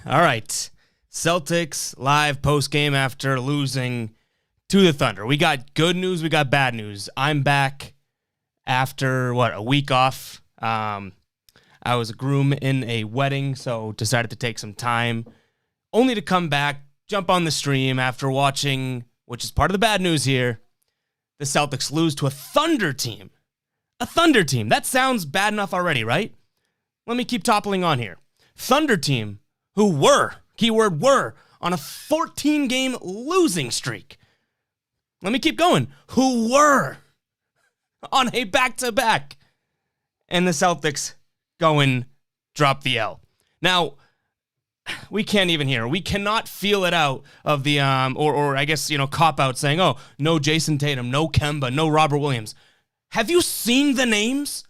All right. Celtics live post-game after losing to the Thunder. We got good news, we got bad news. I'm back after, a week off. I was a groom in a wedding, so decided to take some time, only to come back, jump on the stream after watching, which is part of the bad news here, the Celtics lose to a Thunder team. A Thunder team. That sounds bad enough already, right? Let me keep toppling on here. Thunder team who were, keyword were, on a 14-game losing streak. Let me keep going. Who were on a back-to-back. And the Celtics go and drop the L. Now, we can't even hear. We cannot feel it out of the, or I guess, cop-out saying, oh, no Jason Tatum, no Kemba, no Robert Williams. Have you seen the names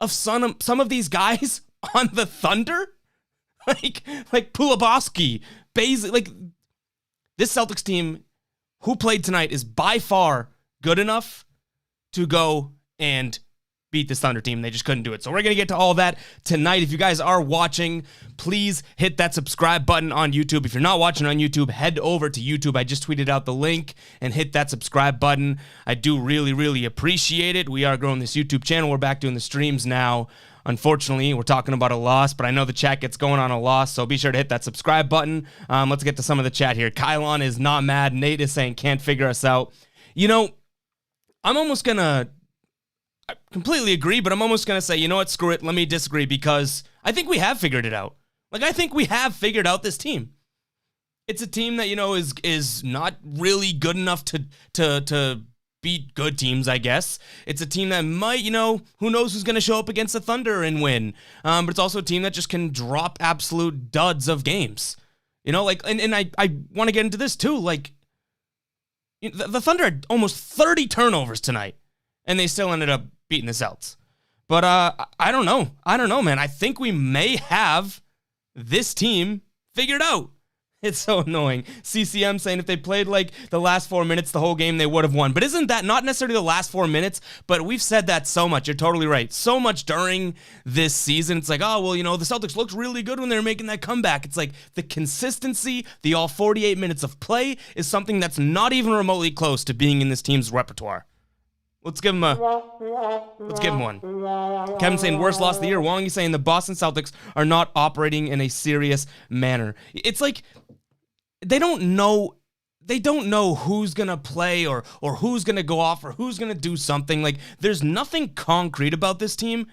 of some of these guys on the Thunder? Like Pulabowski, Bazley, like this Celtics team who played tonight is by far good enough to go and beat this Thunder team. They just couldn't do it. So we're going to get to all that tonight. If you guys are watching, please hit that subscribe button on YouTube. If you're not watching on YouTube, head over to YouTube. I just tweeted out the link and hit that subscribe button. I do really, really appreciate it. We are growing this YouTube channel. We're back doing the streams now. Unfortunately, we're talking about a loss, but I know the chat gets going on a loss, so be sure to hit that subscribe button. Let's get to some of the chat here. Kylon is not mad. Nate is saying can't figure us out. I'm almost going to completely agree, but I'm almost going to say, you know what, screw it. Let me disagree because I think we have figured it out. I think we have figured out this team. It's a team that, is not really good enough to beat good teams, I guess. It's a team that might, who knows who's going to show up against the Thunder and win. But it's also a team that just can drop absolute duds of games. And I want to get into this too. The Thunder had almost 30 turnovers tonight, and they still ended up beating the Celts. But I don't know, man. I think we may have this team figured out. It's so annoying. CCM saying if they played the last 4 minutes the whole game, they would have won. But isn't that not necessarily the last 4 minutes? But we've said that so much. You're totally right. So much during this season. It's the Celtics looked really good when they were making that comeback. It's the consistency, the all 48 minutes of play is something that's not even remotely close to being in this team's repertoire. Let's give him one. Kevin saying worst loss of the year. Wongy saying the Boston Celtics are not operating in a serious manner. It's they don't know who's gonna play or who's gonna go off or who's gonna do something. There's nothing concrete about this team.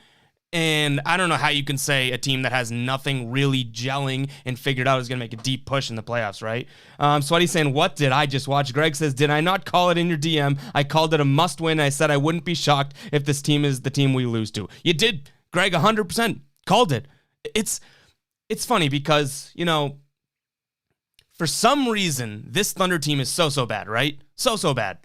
And I don't know how you can say a team that has nothing really gelling and figured out is going to make a deep push in the playoffs, right? Sweaty saying, what did I just watch? Greg says, did I not call it in your DM? I called it a must-win. I said I wouldn't be shocked if this team is the team we lose to. You did, Greg, 100% called it. It's funny because, for some reason, this Thunder team is so bad, right? So bad.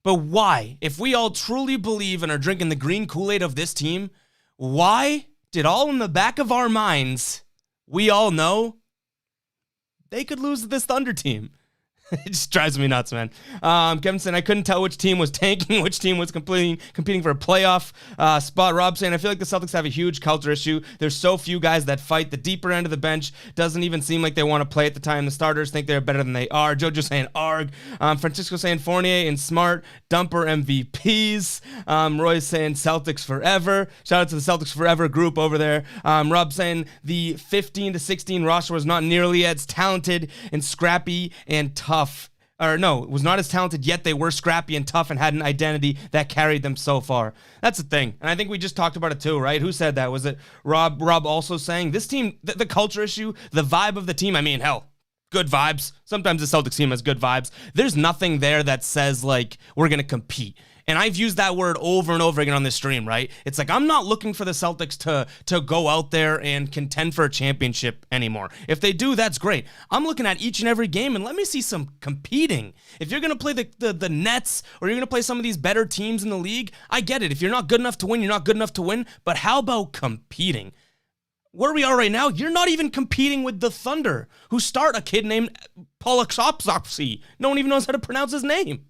But why? If we all truly believe and are drinking the green Kool-Aid of this team, why did all in the back of our minds, we all know they could lose to this Thunder team? It just drives me nuts, man. Kevin saying, I couldn't tell which team was tanking, which team was competing for a playoff spot. Rob saying, I feel like the Celtics have a huge culture issue. There's so few guys that fight. The deeper end of the bench doesn't even seem like they want to play at the time. The starters think they're better than they are. Jojo saying, arg. Francisco saying, Fournier and Smart, dumper MVPs. Roy's saying, Celtics forever. Shout out to the Celtics forever group over there. Rob saying, the 15-16 roster was not nearly as talented and scrappy and tough. Or no, it was not as talented, yet they were scrappy and tough and had an identity that carried them so far. That's the thing. And I think we just talked about it too, right? Who said that? Was it Rob also saying this team, the culture issue, the vibe of the team? I mean, hell, good vibes. Sometimes the Celtics team has good vibes. There's nothing there that says we're going to compete. And I've used that word over and over again on this stream, right? It's I'm not looking for the Celtics to go out there and contend for a championship anymore. If they do, that's great. I'm looking at each and every game and let me see some competing. If you're going to play the Nets or you're going to play some of these better teams in the league, I get it. If you're not good enough to win, you're not good enough to win. But how about competing? Where we are right now, you're not even competing with the Thunder, who start a kid named Polakopsopsy. No one even knows how to pronounce his name.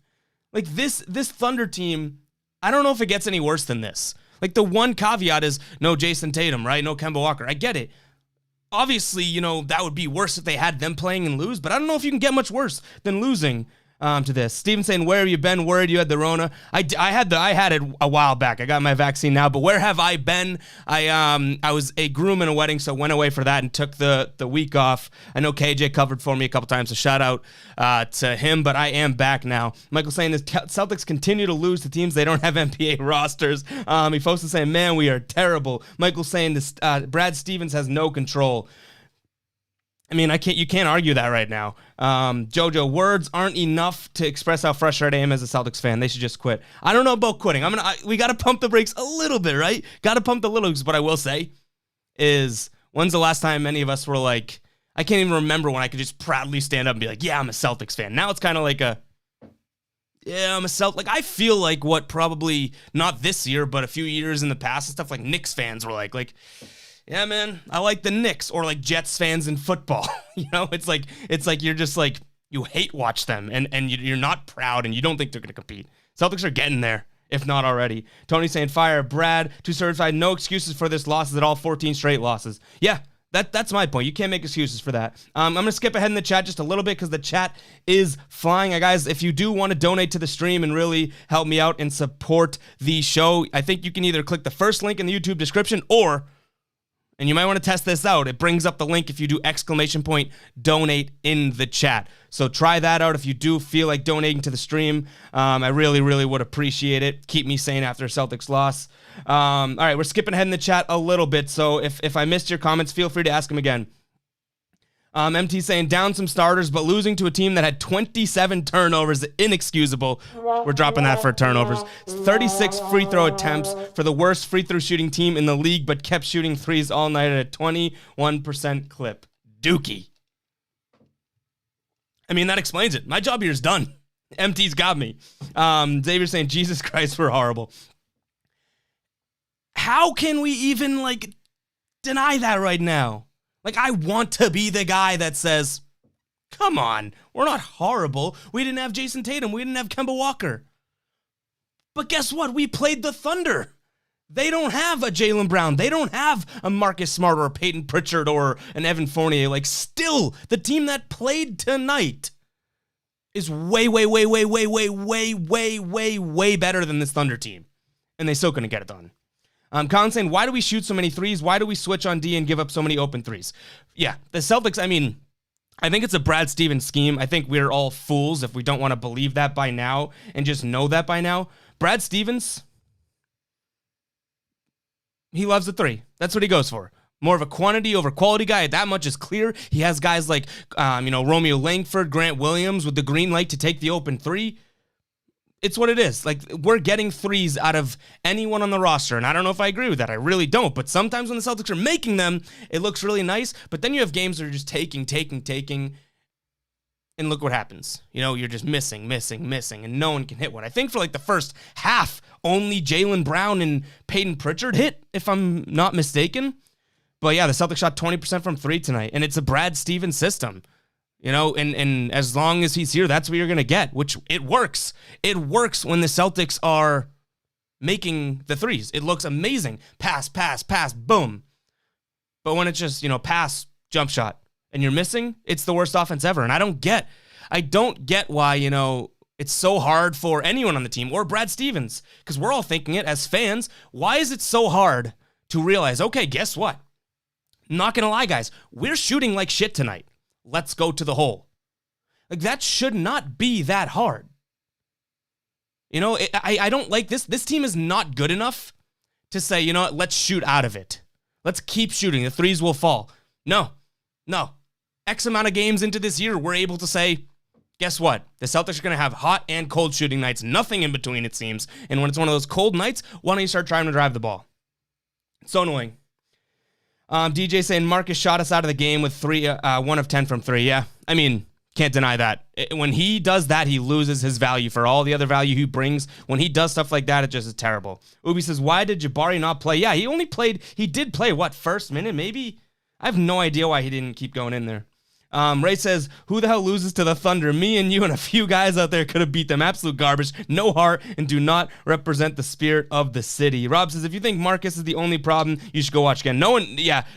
This Thunder team, I don't know if it gets any worse than this. The one caveat is no Jason Tatum, right? No Kemba Walker. I get it. obviously, that would be worse if they had them playing and lose, but I don't know if you can get much worse than losing to this. Steven saying, where have you been? Worried you had the Rona. I had it a while back. I got my vaccine now, but where have I been? I was a groom in a wedding, so went away for that and took the week off. I know KJ covered for me a couple times, so shout out to him, but I am back now. Michael saying the Celtics continue to lose to teams they don't have NBA rosters. He posted saying, man, we are terrible. Michael saying this, Brad Stevens has no control. I mean, you can't argue that right now. Jojo, words aren't enough to express how frustrated I am as a Celtics fan. They should just quit. I don't know about quitting. We got to pump the brakes a little bit, right? Got to pump the little. What I will say is, when's the last time any of us were like, I can't even remember when I could just proudly stand up and be like, yeah, I'm a Celtics fan. Now it's kind of like I'm a Celtics. Like, I feel like what probably not this year, but a few years in the past and stuff, like Knicks fans were like, yeah, man, I like the Knicks, or like Jets fans in football. It's like you're just like, you hate watch them, and you're not proud, and you don't think they're going to compete. Celtics are getting there, if not already. Tony saying, fire Brad, too certified, no excuses for this losses at all, 14 straight losses. Yeah, that's my point. You can't make excuses for that. I'm going to skip ahead in the chat just a little bit because the chat is flying. Guys, if you do want to donate to the stream and really help me out and support the show, I think you can either click the first link in the YouTube description or... and you might want to test this out. It brings up the link if you do ! Donate in the chat. So try that out if you do feel like donating to the stream. I really, really would appreciate it. Keep me sane after a Celtics loss. All right, we're skipping ahead in the chat a little bit. So if I missed your comments, feel free to ask them again. MT saying, down some starters, but losing to a team that had 27 turnovers, inexcusable. We're dropping that for turnovers. 36 free throw attempts for the worst free throw shooting team in the league, but kept shooting threes all night at a 21% clip. Dookie. I mean, that explains it. My job here is done. MT's got me. Xavier saying, Jesus Christ, we're horrible. How can we even, deny that right now? I want to be the guy that says, come on, we're not horrible. We didn't have Jason Tatum. We didn't have Kemba Walker. But guess what? We played the Thunder. They don't have a Jaylen Brown. They don't have a Marcus Smart or a Peyton Pritchard or an Evan Fournier. Still, the team that played tonight is way, way, way, way, way, way, way, way, way, way better than this Thunder team. And they still couldn't get it done. Colin saying, why do we shoot so many threes? Why do we switch on D and give up so many open threes? Yeah, the Celtics, I think it's a Brad Stevens scheme. I think we're all fools if we don't want to believe that by now and just know that by now. Brad Stevens, he loves the three. That's what he goes for. More of a quantity over quality guy. That much is clear. He has guys like, Romeo Langford, Grant Williams with the green light to take the open three. It's what it is. We're getting threes out of anyone on the roster, and I don't know if I agree with that. I really don't, but sometimes when the Celtics are making them, it looks really nice, but then you have games that are just taking, and look what happens. You're just missing, and no one can hit one. I think for the first half, only Jaylen Brown and Peyton Pritchard hit, if I'm not mistaken. But yeah, the Celtics shot 20% from three tonight, and it's a Brad Stevens system. And as long as he's here, that's what you're going to get, which it works. It works when the Celtics are making the threes. It looks amazing. Pass, boom. But when it's just, pass, jump shot, and you're missing, it's the worst offense ever. And I don't get why, it's so hard for anyone on the team or Brad Stevens, because we're all thinking it as fans. Why is it so hard to realize, okay, guess what? Not going to lie, guys. We're shooting like shit tonight. Let's go to the hole. That should not be that hard. I don't like this. This team is not good enough to say, let's shoot out of it. Let's keep shooting. The threes will fall. No. X amount of games into this year, we're able to say, guess what? The Celtics are going to have hot and cold shooting nights. Nothing in between, it seems. And when it's one of those cold nights, why don't you start trying to drive the ball? It's so annoying. DJ saying Marcus shot us out of the game with 1 of 10 from 3. Yeah, can't deny that. When he does that, he loses his value for all the other value he brings. When he does stuff like that, it just is terrible. Ubi says, why did Jabari not play? Yeah, he did play, first minute maybe? I have no idea why he didn't keep going in there. Ray says, who the hell loses to the Thunder? Me and you and a few guys out there could have beat them. Absolute garbage, no heart, and do not represent the spirit of the city. Rob says, if you think Marcus is the only problem, you should go watch again.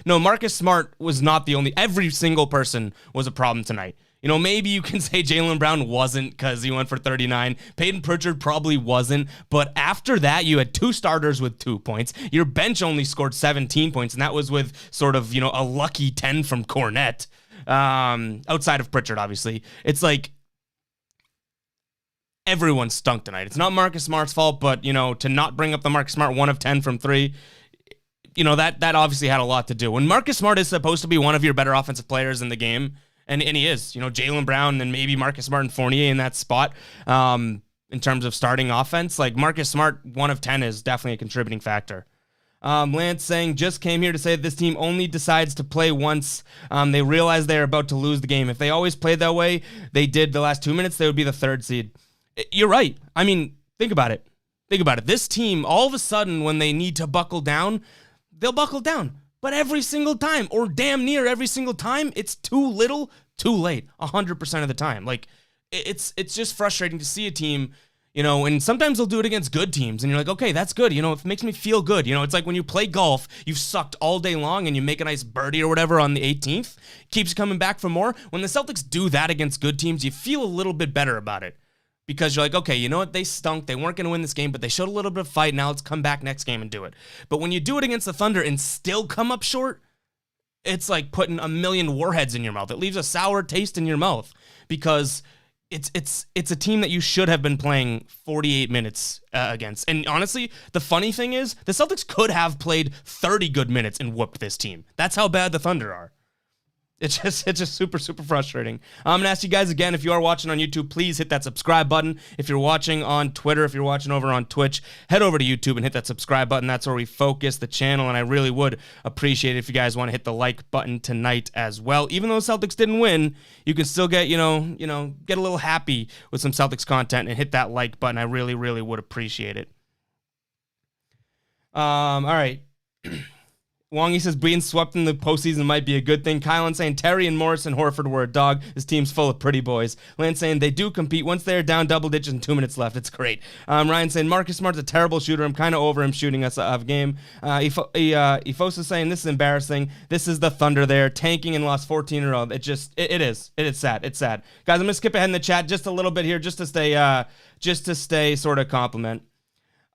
Marcus Smart was not the only. Every single person was a problem tonight. You know, maybe you can say Jaylen Brown wasn't because he went for 39. Peyton Pritchard probably wasn't. But after that, you had 2 starters with 2 points. Your bench only scored 17 points, and that was with sort of, a lucky 10 from Cornette. Outside of Pritchard, obviously. It's like everyone stunk tonight. It's not Marcus Smart's fault, but, to not bring up the Marcus Smart 1 of 10 from 3, that obviously had a lot to do. When Marcus Smart is supposed to be one of your better offensive players in the game, and he is, Jaylen Brown and maybe Marcus Smart and Fournier in that spot, in terms of starting offense, like Marcus Smart 1 of 10 is definitely a contributing factor. Lance saying, just came here to say that this team only decides to play once they realize they're about to lose the game. If they always played that way, they did the last 2 minutes, they would be the 3rd seed. You're right. I mean, think about it. This team, all of a sudden, when they need to buckle down, they'll buckle down. But every single time, or damn near every single time, it's too little, too late, 100% of the time. Like, it's just frustrating to see a team, and sometimes they'll do it against good teams, and you're like, okay, that's good, it makes me feel good. It's like when you play golf, you've sucked all day long, and you make a nice birdie or whatever on the 18th, keeps coming back for more. When the Celtics do that against good teams, you feel a little bit better about it. Because you're like, okay, you know what? They stunk. They weren't going to win this game, but they showed a little bit of fight. Now let's come back next game and do it. But when you do it against the Thunder and still come up short, it's like putting a million warheads in your mouth. It leaves a sour taste in your mouth because it's a team that you should have been playing 48 minutes against. And honestly, the funny thing is the Celtics could have played 30 good minutes and whooped this team. That's how bad the Thunder are. It's just super, super frustrating. I'm going to ask you guys again, if you are watching on YouTube, please hit that subscribe button. If you're watching on Twitter, if you're watching over on Twitch, head over to YouTube and hit that subscribe button. That's where we focus the channel, and I really would appreciate it if you guys want to hit the like button tonight as well. Even though Celtics didn't win, you can still get, get a little happy with some Celtics content and hit that like button. I really, really would appreciate it. All right. Wongy says being swept in the postseason might be a good thing. Kylan saying Terry and Morris and Horford were a dog. This team's full of pretty boys. Lance saying they do compete once they're down double digits and 2 minutes left. It's great. Ryan saying Marcus Smart's a terrible shooter. I'm kind of over him shooting us out of game. Efosa saying this is embarrassing. This is the Thunder there tanking and lost 14 in a row. It is. It is sad. It's sad. Guys, I'm gonna skip ahead in the chat just a little bit here, just to stay sort of compliment.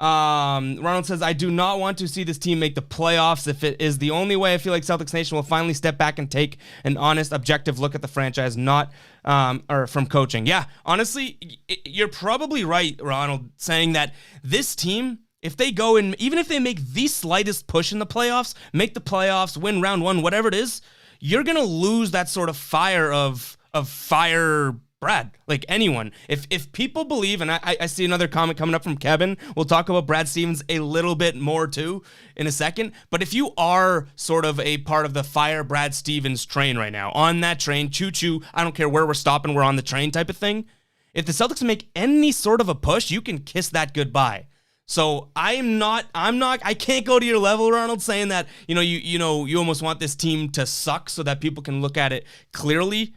Ronald says, I do not want to see this team make the playoffs. If it is the only way, I feel like Celtics Nation will finally step back and take an honest, objective look at the franchise, not from coaching. Yeah, honestly, you're probably right, Ronald, saying that this team, if they go in, even if they make the slightest push in the playoffs, make the playoffs, win round 1, whatever it is, you're going to lose that sort of fire of fire Brad, like anyone. If people believe, and I see another comment coming up from Kevin, we'll talk about Brad Stevens a little bit more too in a second, but if you are sort of a part of the fire Brad Stevens train right now, on that train, choo-choo, I don't care where we're stopping, we're on the train type of thing, if the Celtics make any sort of a push, you can kiss that goodbye. So I can't go to your level, Ronald, saying that, you almost want this team to suck so that people can look at it clearly.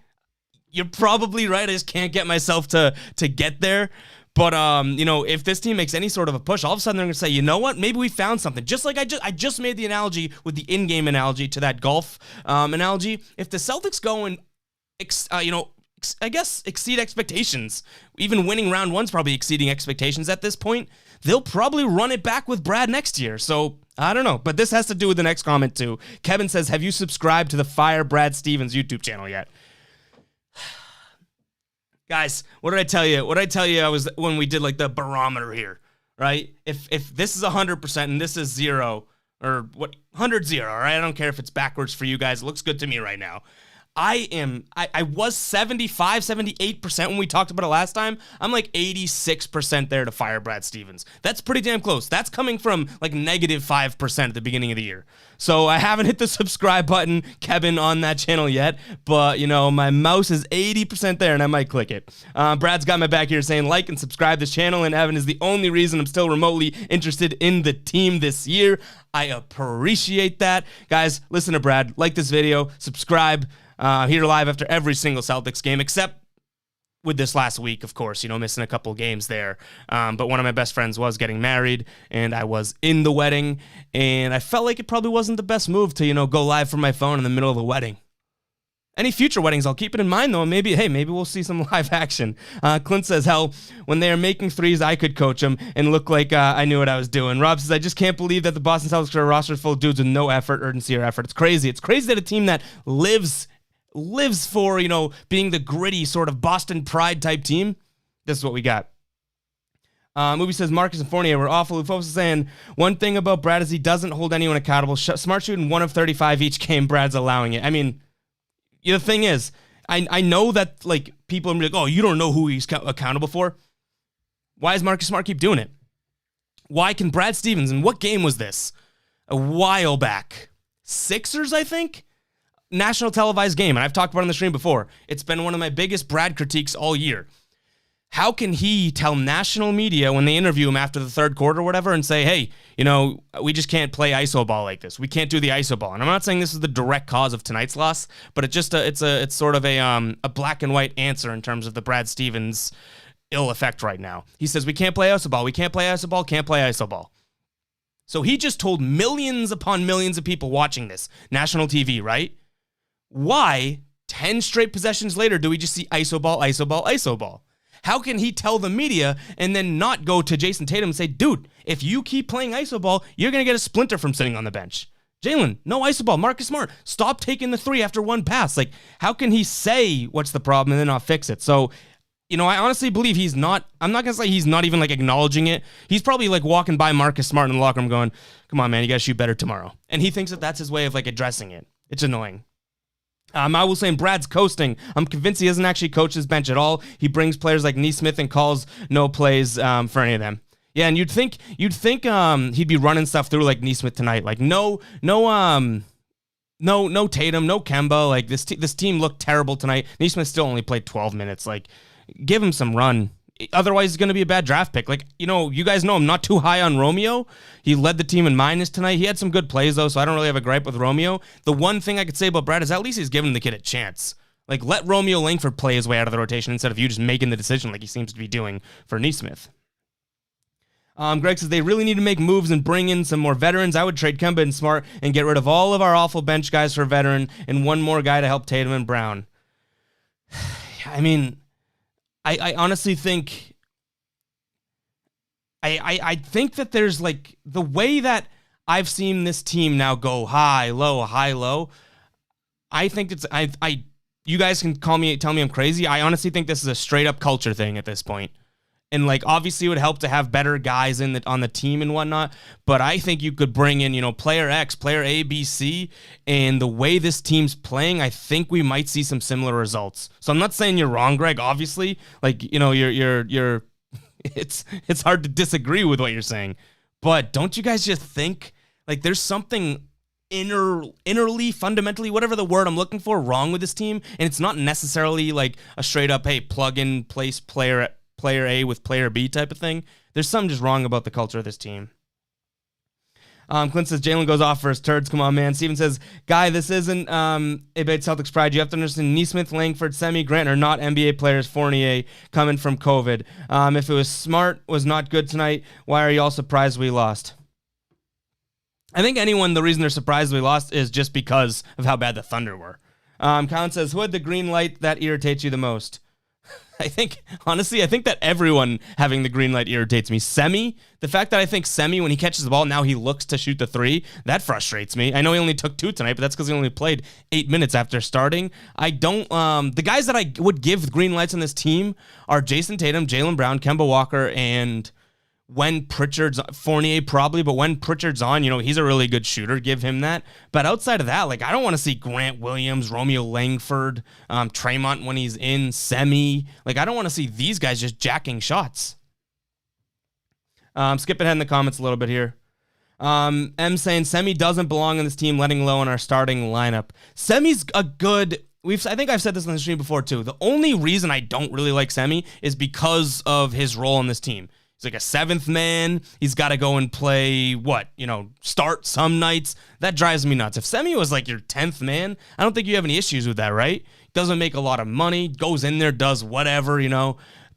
You're probably right. I just can't get myself to get there. But, if this team makes any sort of a push, all of a sudden they're going to say, you know what? Maybe we found something. Just like I just made the analogy with the in-game analogy to that golf analogy. If the Celtics go and, I guess, exceed expectations, even winning round 1's probably exceeding expectations at this point, they'll probably run it back with Brad next year. So, I don't know. But this has to do with the next comment, too. Kevin says, have you subscribed to the Fire Brad Stevens YouTube channel yet? Guys, what did I tell you? What did I tell you? I was when we did like the barometer here, right? If this is 100% and this is 0, or what, 100 0, all right? I don't care if it's backwards for you guys. It looks good to me right now. I was 75, 78% when we talked about it last time. I'm like 86% there to fire Brad Stevens. That's pretty damn close. That's coming from like -5% at the beginning of the year. So I haven't hit the subscribe button, Kevin, on that channel yet, but my mouse is 80% there and I might click it. Brad's got my back here saying like and subscribe this channel, and Evan is the only reason I'm still remotely interested in the team this year. I appreciate that. Guys, listen to Brad, like this video, subscribe. Here live after every single Celtics game, except with this last week, of course, missing a couple games there. But one of my best friends was getting married, and I was in the wedding, and I felt like it probably wasn't the best move to, go live from my phone in the middle of the wedding. Any future weddings, I'll keep it in mind, though. Maybe we'll see some live action. Clint says, hell, when they are making threes, I could coach them and look like I knew what I was doing. Rob says, I just can't believe that the Boston Celtics are a roster full of dudes with no effort, urgency, or effort. It's crazy. It's crazy that a team that lives for, being the gritty sort of Boston pride type team. This is what we got. Movie says Marcus and Fournier were awful. Ufos is saying one thing about Brad is he doesn't hold anyone accountable. Smart shooting 1 of 35 each game. Brad's allowing it. I mean, the thing is, I know that like people are like, oh, you don't know who he's accountable for. Why does Marcus Smart keep doing it? Why can Brad Stevens, and what game was this? A while back. Sixers, I think? National televised game, and I've talked about it on the stream before. It's been one of my biggest Brad critiques all year. How can he tell national media when they interview him after the third quarter or whatever and say, hey, we just can't play iso ball like this. We can't do the iso ball. And I'm not saying this is the direct cause of tonight's loss, but it's sort of a black and white answer in terms of the Brad Stevens ill effect right now. He says we can't play iso ball. We can't play iso ball. Can't play iso ball. So he just told millions upon millions of people watching this national TV, right? Why 10 straight possessions later do we just see iso ball, iso ball, iso ball? How can he tell the media and then not go to Jason Tatum and say, dude, if you keep playing iso ball, you're going to get a splinter from sitting on the bench. Jalen, no iso ball. Marcus Smart, stop taking the three after one pass. Like, how can he say what's the problem and then not fix it? So, I honestly believe I'm not going to say he's not even like acknowledging it. He's probably like walking by Marcus Smart in the locker room going, come on, man, you got to shoot better tomorrow. And he thinks that that's his way of like addressing it. It's annoying. I will say Brad's coasting. I'm convinced he doesn't actually coach his bench at all. He brings players like Nesmith and calls no plays for any of them. Yeah, and you'd think he'd be running stuff through like Nesmith tonight. Like no Tatum, no Kemba. Like this team looked terrible tonight. Nesmith still only played 12 minutes. Like give him some run. Otherwise, it's going to be a bad draft pick. Like, you guys know I'm not too high on Romeo. He led the team in minus tonight. He had some good plays, though, so I don't really have a gripe with Romeo. The one thing I could say about Brad is at least he's giving the kid a chance. Like, let Romeo Langford play his way out of the rotation instead of you just making the decision like he seems to be doing for Nesmith. Greg says they really need to make moves and bring in some more veterans. I would trade Kemba and Smart and get rid of all of our awful bench guys for a veteran and one more guy to help Tatum and Brown. I mean, I honestly think I think that there's like the way that I've seen this team now go high, low. I think it's you guys can tell me I'm crazy. I honestly think this is a straight up culture thing at this point. And like obviously it would help to have better guys on the team and whatnot, but I think you could bring in, player X, player A, B, C, and the way this team's playing, I think we might see some similar results. So I'm not saying you're wrong, Greg, obviously. Like, you're it's hard to disagree with what you're saying. But don't you guys just think like there's something innerly, fundamentally, whatever the word I'm looking for, wrong with this team? And it's not necessarily like a straight up, hey, plug in, place player A with player B type of thing. There's something just wrong about the culture of this team. Clint says Jalen goes off for his turds. Come on, man. Steven says, Guy, this isn't a bit Celtics pride. You have to understand Nesmith, Langford, Semi, Grant are not NBA players. Fournier coming from COVID. If it was Smart was not good tonight, why are you all surprised we lost? I think the reason they're surprised we lost is just because of how bad the Thunder were. Colin says, who had the green light that irritates you the most? Honestly, I think that everyone having the green light irritates me. Semi, the fact that I think Semi, when he catches the ball, now he looks to shoot the three, that frustrates me. I know he only took 2 tonight, but that's because he only played 8 minutes after starting. The guys that I would give green lights on this team are Jason Tatum, Jaylen Brown, Kemba Walker, and when Pritchard's Fournier probably, but when Pritchard's on, he's a really good shooter. Give him that. But outside of that, like I don't want to see Grant Williams, Romeo Langford, Tremont when he's in, Semi. Like I don't want to see these guys just jacking shots. Skip ahead in the comments a little bit here. M saying Semi doesn't belong on this team, letting low in our starting lineup. Semi's a good. I think I've said this on the stream before too. The only reason I don't really like Semi is because of his role on this team. He's like a seventh man. He's got to go and play, start some nights. That drives me nuts. If Semi was like your 10th man, I don't think you have any issues with that, right? Doesn't make a lot of money, goes in there, does whatever,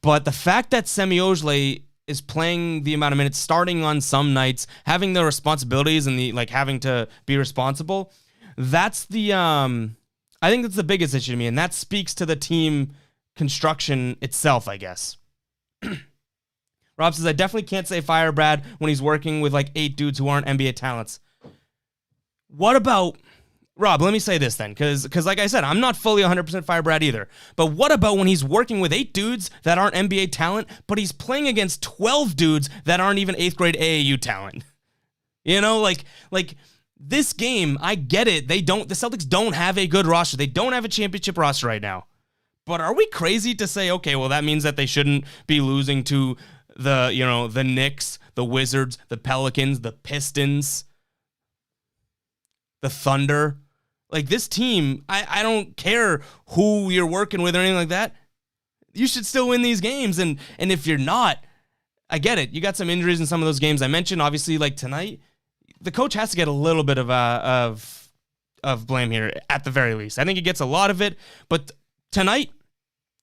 But the fact that Semi Ojeleye is playing the amount of minutes, starting on some nights, having the responsibilities and having to be responsible, that's I think that's the biggest issue to me, and that speaks to the team construction itself, I guess. Rob says, I definitely can't say fire Brad when he's working with 8 dudes who aren't NBA talents. What about, Rob, let me say this then, because like I said, I'm not fully 100% fire Brad either. But what about when he's working with 8 dudes that aren't NBA talent, but he's playing against 12 dudes that aren't even 8th grade AAU talent? This game, I get it. The Celtics don't have a good roster. They don't have a championship roster right now. But are we crazy to say, okay, well, that means that they shouldn't be losing to the Knicks, the Wizards, the Pelicans, the Pistons, the Thunder? This team, I don't care who you're working with or anything like that. You should still win these games. And if you're not, I get it. You got some injuries in some of those games I mentioned. Obviously, tonight, the coach has to get a little bit of blame here at the very least. I think he gets a lot of it. But tonight,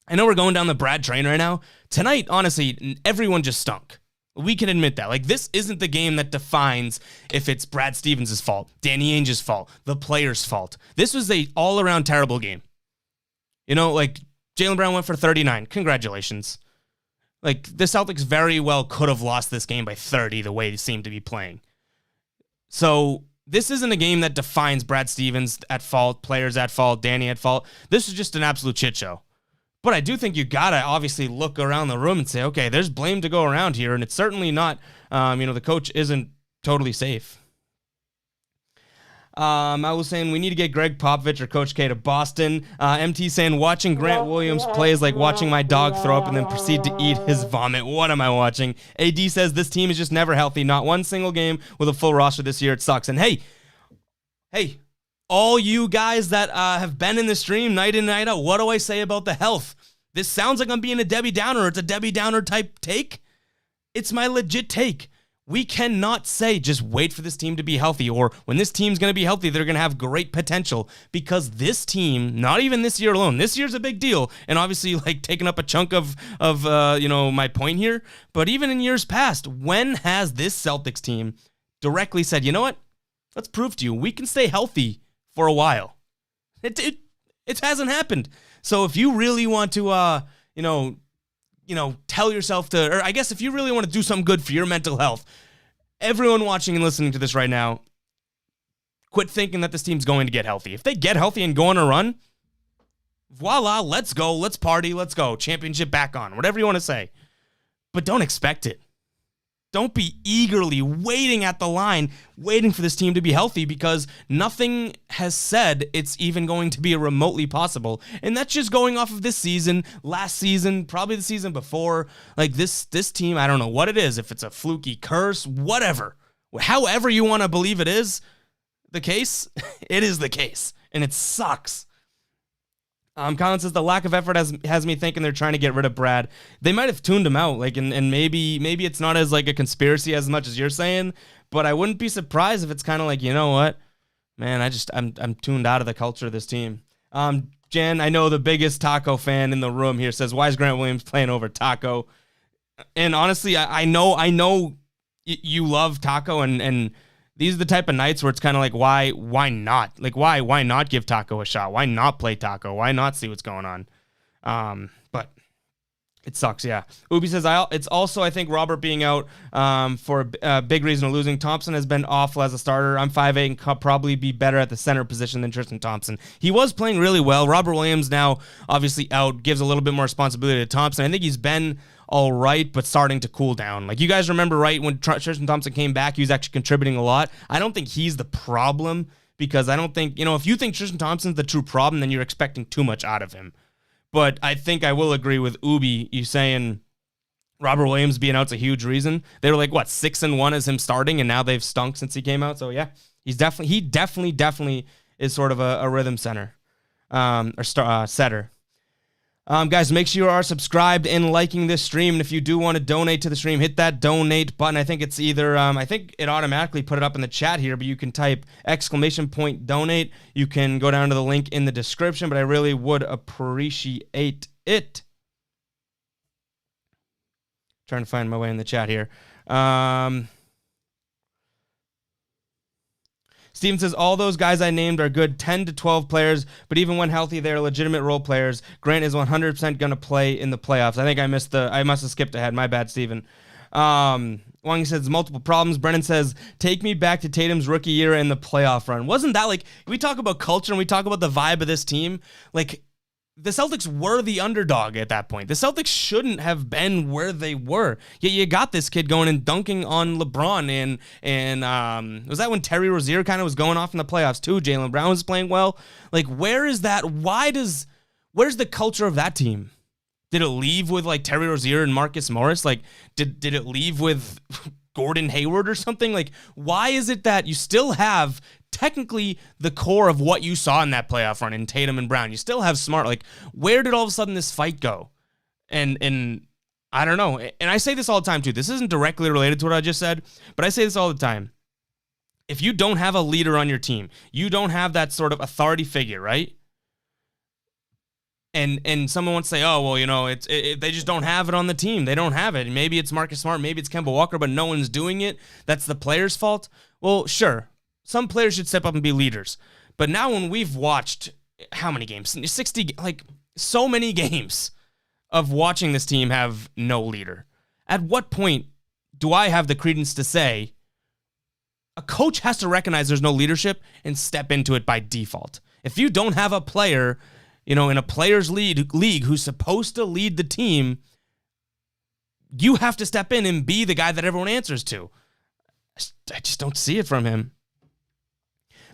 I know we're going down the Brad train right now. Tonight, honestly, everyone just stunk. We can admit that. This isn't the game that defines if it's Brad Stevens' fault, Danny Ainge's fault, the players' fault. This was a all-around terrible game. Jaylen Brown went for 39. Congratulations. The Celtics very well could have lost this game by 30 the way they seem to be playing. So this isn't a game that defines Brad Stevens at fault, players at fault, Danny at fault. This is just an absolute shit show. But I do think you gotta obviously look around the room and say, okay, there's blame to go around here, and it's certainly not, the coach isn't totally safe. I was saying we need to get Greg Popovich or Coach K to Boston. MT saying watching Grant Williams play is like watching my dog throw up and then proceed to eat his vomit. What am I watching? AD says this team is just never healthy. Not one single game with a full roster this year. It sucks. And hey, all you guys that have been in the stream night in, night out, what do I say about the health? This sounds like I'm being a Debbie Downer. It's a Debbie Downer type take. It's my legit take. We cannot say just wait for this team to be healthy, or when this team's going to be healthy, they're going to have great potential, because this team, not even this year alone, this year's a big deal, and obviously taking up a chunk of my point here, but even in years past, when has this Celtics team directly said, you know what, let's prove to you, we can stay healthy for a while? It hasn't happened. So if you really want to, tell yourself to, or I guess if you really want to do something good for your mental health, everyone watching and listening to this right now, quit thinking that this team's going to get healthy. If they get healthy and go on a run, voila, let's go, let's party, let's go, championship back on, whatever you want to say. But don't expect it. Don't be eagerly waiting at the line, waiting for this team to be healthy, because nothing has said it's even going to be remotely possible. And that's just going off of this season, last season, probably the season before. This team, I don't know what it is, if it's a fluky curse, whatever. However you want to believe it is the case, it is the case. And it sucks. Colin says the lack of effort has me thinking they're trying to get rid of Brad. They might have tuned him out, and maybe it's not as a conspiracy as much as you're saying, but I wouldn't be surprised if it's kind of you know what, man, I'm tuned out of the culture of this team. Jen, I know the biggest Taco fan in the room here, says, why is Grant Williams playing over Taco? And honestly, I know you love Taco, and these are the type of nights where it's kind of why not? Why not give Taco a shot? Why not play Taco? Why not see what's going on? But it sucks, yeah. Ubi says, it's also, I think, Robert being out for a big reason of losing. Thompson has been awful as a starter. I'm 5'8" and could probably be better at the center position than Tristan Thompson. He was playing really well. Robert Williams now obviously out, gives a little bit more responsibility to Thompson. I think he's been all right, but starting to cool down. You guys remember, right, when Tristan Thompson came back, he was actually contributing a lot. I don't think he's the problem, because I don't think, if you think Tristan Thompson's the true problem, then you're expecting too much out of him. But I think I will agree with Ubi, you saying Robert Williams being out's a huge reason. They were 6-1 as him starting, and now they've stunk since he came out. So yeah, he definitely is sort of a rhythm center, or setter. Guys, make sure you are subscribed and liking this stream. And if you do want to donate to the stream, hit that donate button. I think it's either, I think it automatically put it up in the chat here, but you can type !donate. You can go down to the link in the description, but I really would appreciate it. Trying to find my way in the chat here. Steven says, all those guys I named are good 10 to 12 players, but even when healthy, they're legitimate role players. Grant is 100% going to play in the playoffs. I think I must have skipped ahead. My bad, Steven. Wang says, multiple problems. Brennan says, take me back to Tatum's rookie year and the playoff run. Wasn't that like, we talk about culture and we talk about the vibe of this team, like, the Celtics were the underdog at that point. The Celtics shouldn't have been where they were. Yet you got this kid going and dunking on LeBron. And was that when Terry Rozier kind of was going off in the playoffs too? Jaylen Brown was playing well. Like, where is that? Where's the culture of that team? Did it leave with like Terry Rozier and Marcus Morris? Like, did it leave with Gordon Hayward or something? Like, why is it that you still have technically the core of what you saw in that playoff run in Tatum and Brown? You still have Smart. Like, where did all of a sudden this fight go? And I don't know. And I say this all the time too. This isn't directly related to what I just said, but I say this all the time. If you don't have a leader on your team, you don't have that sort of authority figure, right? And someone wants to say, oh, well, you know, they just don't have it on the team. They don't have it. And maybe it's Marcus Smart, maybe it's Kemba Walker, but no one's doing it. That's the player's fault. Well, sure. Some players should step up and be leaders. But now when we've watched how many games? 60, like so many games of watching this team have no leader. At what point do I have the credence to say a coach has to recognize there's no leadership and step into it by default? If you don't have a player, you know, in a players league who's supposed to lead the team, you have to step in and be the guy that everyone answers to. I just don't see it from him.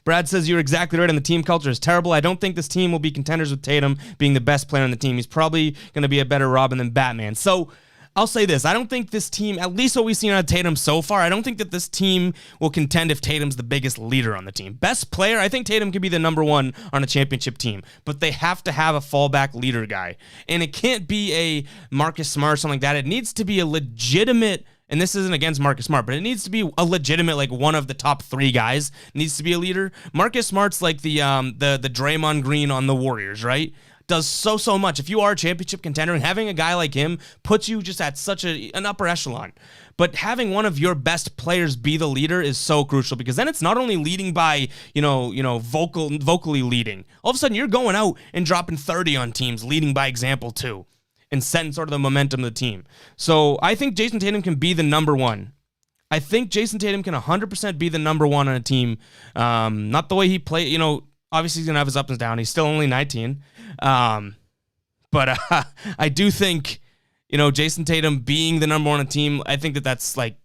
Brad says, you're exactly right, and the team culture is terrible. I don't think this team will be contenders with Tatum being the best player on the team. He's probably going to be a better Robin than Batman. So I'll say this. I don't think this team, at least what we've seen out of Tatum so far, I don't think that this team will contend if Tatum's the biggest leader on the team. Best player, I think Tatum could be the number one on a championship team, but they have to have a fallback leader guy. And it can't be a Marcus Smart or something like that. It needs to be a legitimate, and this isn't against Marcus Smart, but it needs to be a legitimate, like one of the top three guys needs to be a leader. Marcus Smart's like the Draymond Green on the Warriors, right? Does so much. If you are a championship contender, and having a guy like him puts you just at such an upper echelon. But having one of your best players be the leader is so crucial, because then it's not only leading by, vocally leading. All of a sudden you're going out and dropping 30 on teams, leading by example too, and setting sort of the momentum of the team. So I think Jason Tatum can be the number one. I think Jason Tatum can 100% be the number one on a team. Not the way he played, obviously he's going to have his ups and downs. He's still only 19. But I do think, Jason Tatum being the number one on a team, I think that's like,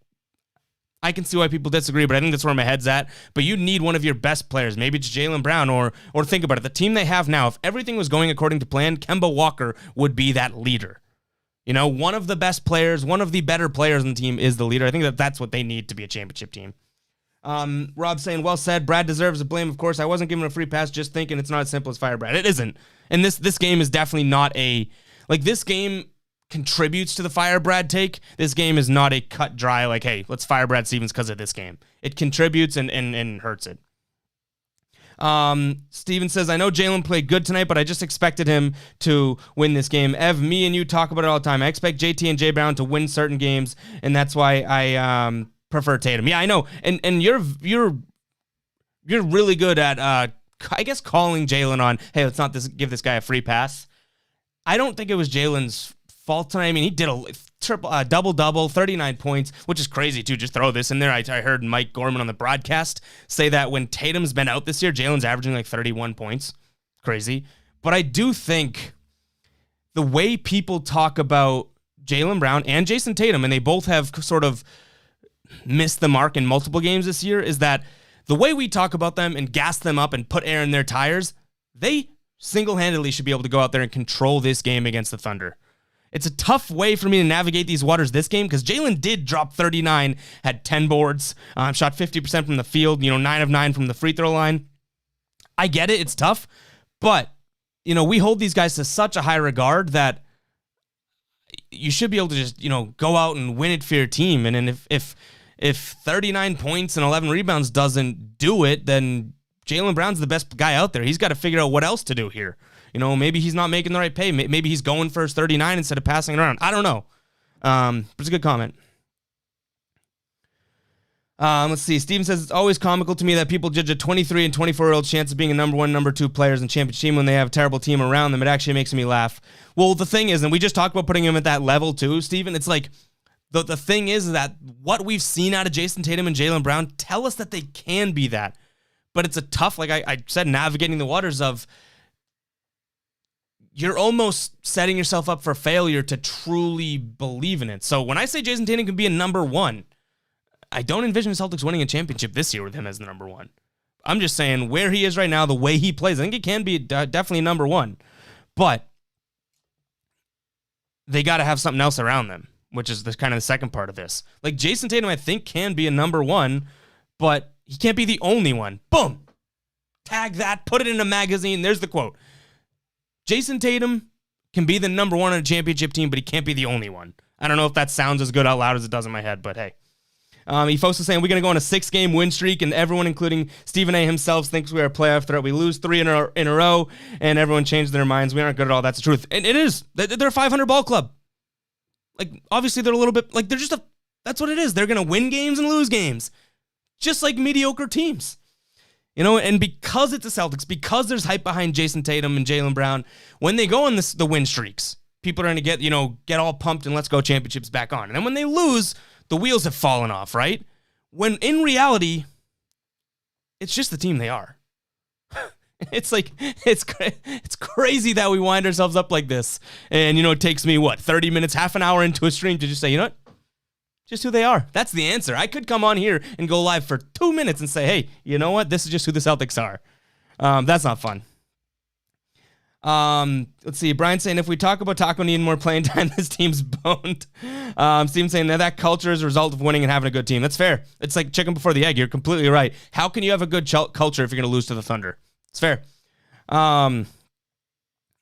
I can see why people disagree, but I think that's where my head's at. But you need one of your best players. Maybe it's Jaylen Brown, or think about it. The team they have now, if everything was going according to plan, Kemba Walker would be that leader. One of the best players, one of the better players on the team is the leader. I think that's what they need to be a championship team. Rob saying, well said. Brad deserves the blame, of course. I wasn't giving a free pass, just thinking it's not as simple as fire Brad. It isn't. And this game is definitely not this game contributes to the fire Brad take. This game is not a cut dry, like, hey, let's fire Brad Stevens because of this game. It contributes and hurts it. Steven says, I know Jaylen played good tonight, but I just expected him to win this game. Ev, me and you talk about it all the time. I expect JT and J Brown to win certain games, and that's why I prefer Tatum. Yeah, I know. And you're really good at I guess calling Jaylen on, hey, let's not give this guy a free pass. I don't think it was Jaylen's fault tonight. I mean, he did a double-double, 39 points, which is crazy, too. Just throw this in there. I heard Mike Gorman on the broadcast say that when Tatum's been out this year, Jaylen's averaging like 31 points. Crazy. But I do think the way people talk about Jaylen Brown and Jason Tatum, and they both have sort of missed the mark in multiple games this year, is that the way we talk about them and gas them up and put air in their tires, they single-handedly should be able to go out there and control this game against the Thunder. It's a tough way for me to navigate these waters this game, because Jaylen did drop 39, had 10 boards, shot 50% from the field, 9 of 9 from the free throw line. I get it. It's tough. But we hold these guys to such a high regard that you should be able to just, go out and win it for your team. And then if 39 points and 11 rebounds doesn't do it, then Jaylen Brown's the best guy out there. He's got to figure out what else to do here. Maybe he's not making the right pay. Maybe he's going for his 39 instead of passing it around. I don't know. But it's a good comment. Let's see. Steven says, it's always comical to me that people judge a 23 and 24-year-old chance of being a number one, number two players in championship team when they have a terrible team around them. It actually makes me laugh. Well, the thing is, and we just talked about putting him at that level too, Steven, it's like, the thing is that what we've seen out of Jason Tatum and Jaylen Brown tell us that they can be that. But it's a tough, like I said, navigating the waters of, you're almost setting yourself up for failure to truly believe in it. So when I say Jason Tatum can be a number one, I don't envision the Celtics winning a championship this year with him as the number one. I'm just saying where he is right now, the way he plays, I think it can be definitely number one. But they got to have something else around them, which is kind of the second part of this. Like Jason Tatum, I think, can be a number one, but he can't be the only one. Boom. Tag that, put it in a magazine. There's the quote. Jason Tatum can be the number one on a championship team, but he can't be the only one. I don't know if that sounds as good out loud as it does in my head, but hey. Efos is saying we're going to go on a 6-game win streak, and everyone, including Stephen A. himself, thinks we are a playoff threat. We lose 3 in a row, and everyone changed their minds. We aren't good at all. That's the truth. And it is. They're a 500 ball club. Like, obviously, they're a little bit, like, that's what it is. They're going to win games and lose games, just like mediocre teams. And because it's the Celtics, because there's hype behind Jason Tatum and Jaylen Brown, when they go on the win streaks, people are going to get all pumped and let's go championships back on. And then when they lose, the wheels have fallen off, right? When in reality, it's just the team they are. It's like, it's crazy that we wind ourselves up like this. And, it takes me, 30 minutes, half an hour into a stream to just say, you know what? Just who they are. That's the answer. I could come on here and go live for 2 minutes and say, hey, you know what? This is just who the Celtics are. That's not fun. Let's see. Brian saying, if we talk about Taco needing more playing time, this team's boned. Steven saying that culture is a result of winning and having a good team. That's fair. It's like chicken before the egg. You're completely right. How can you have a good culture if you're going to lose to the Thunder? It's fair.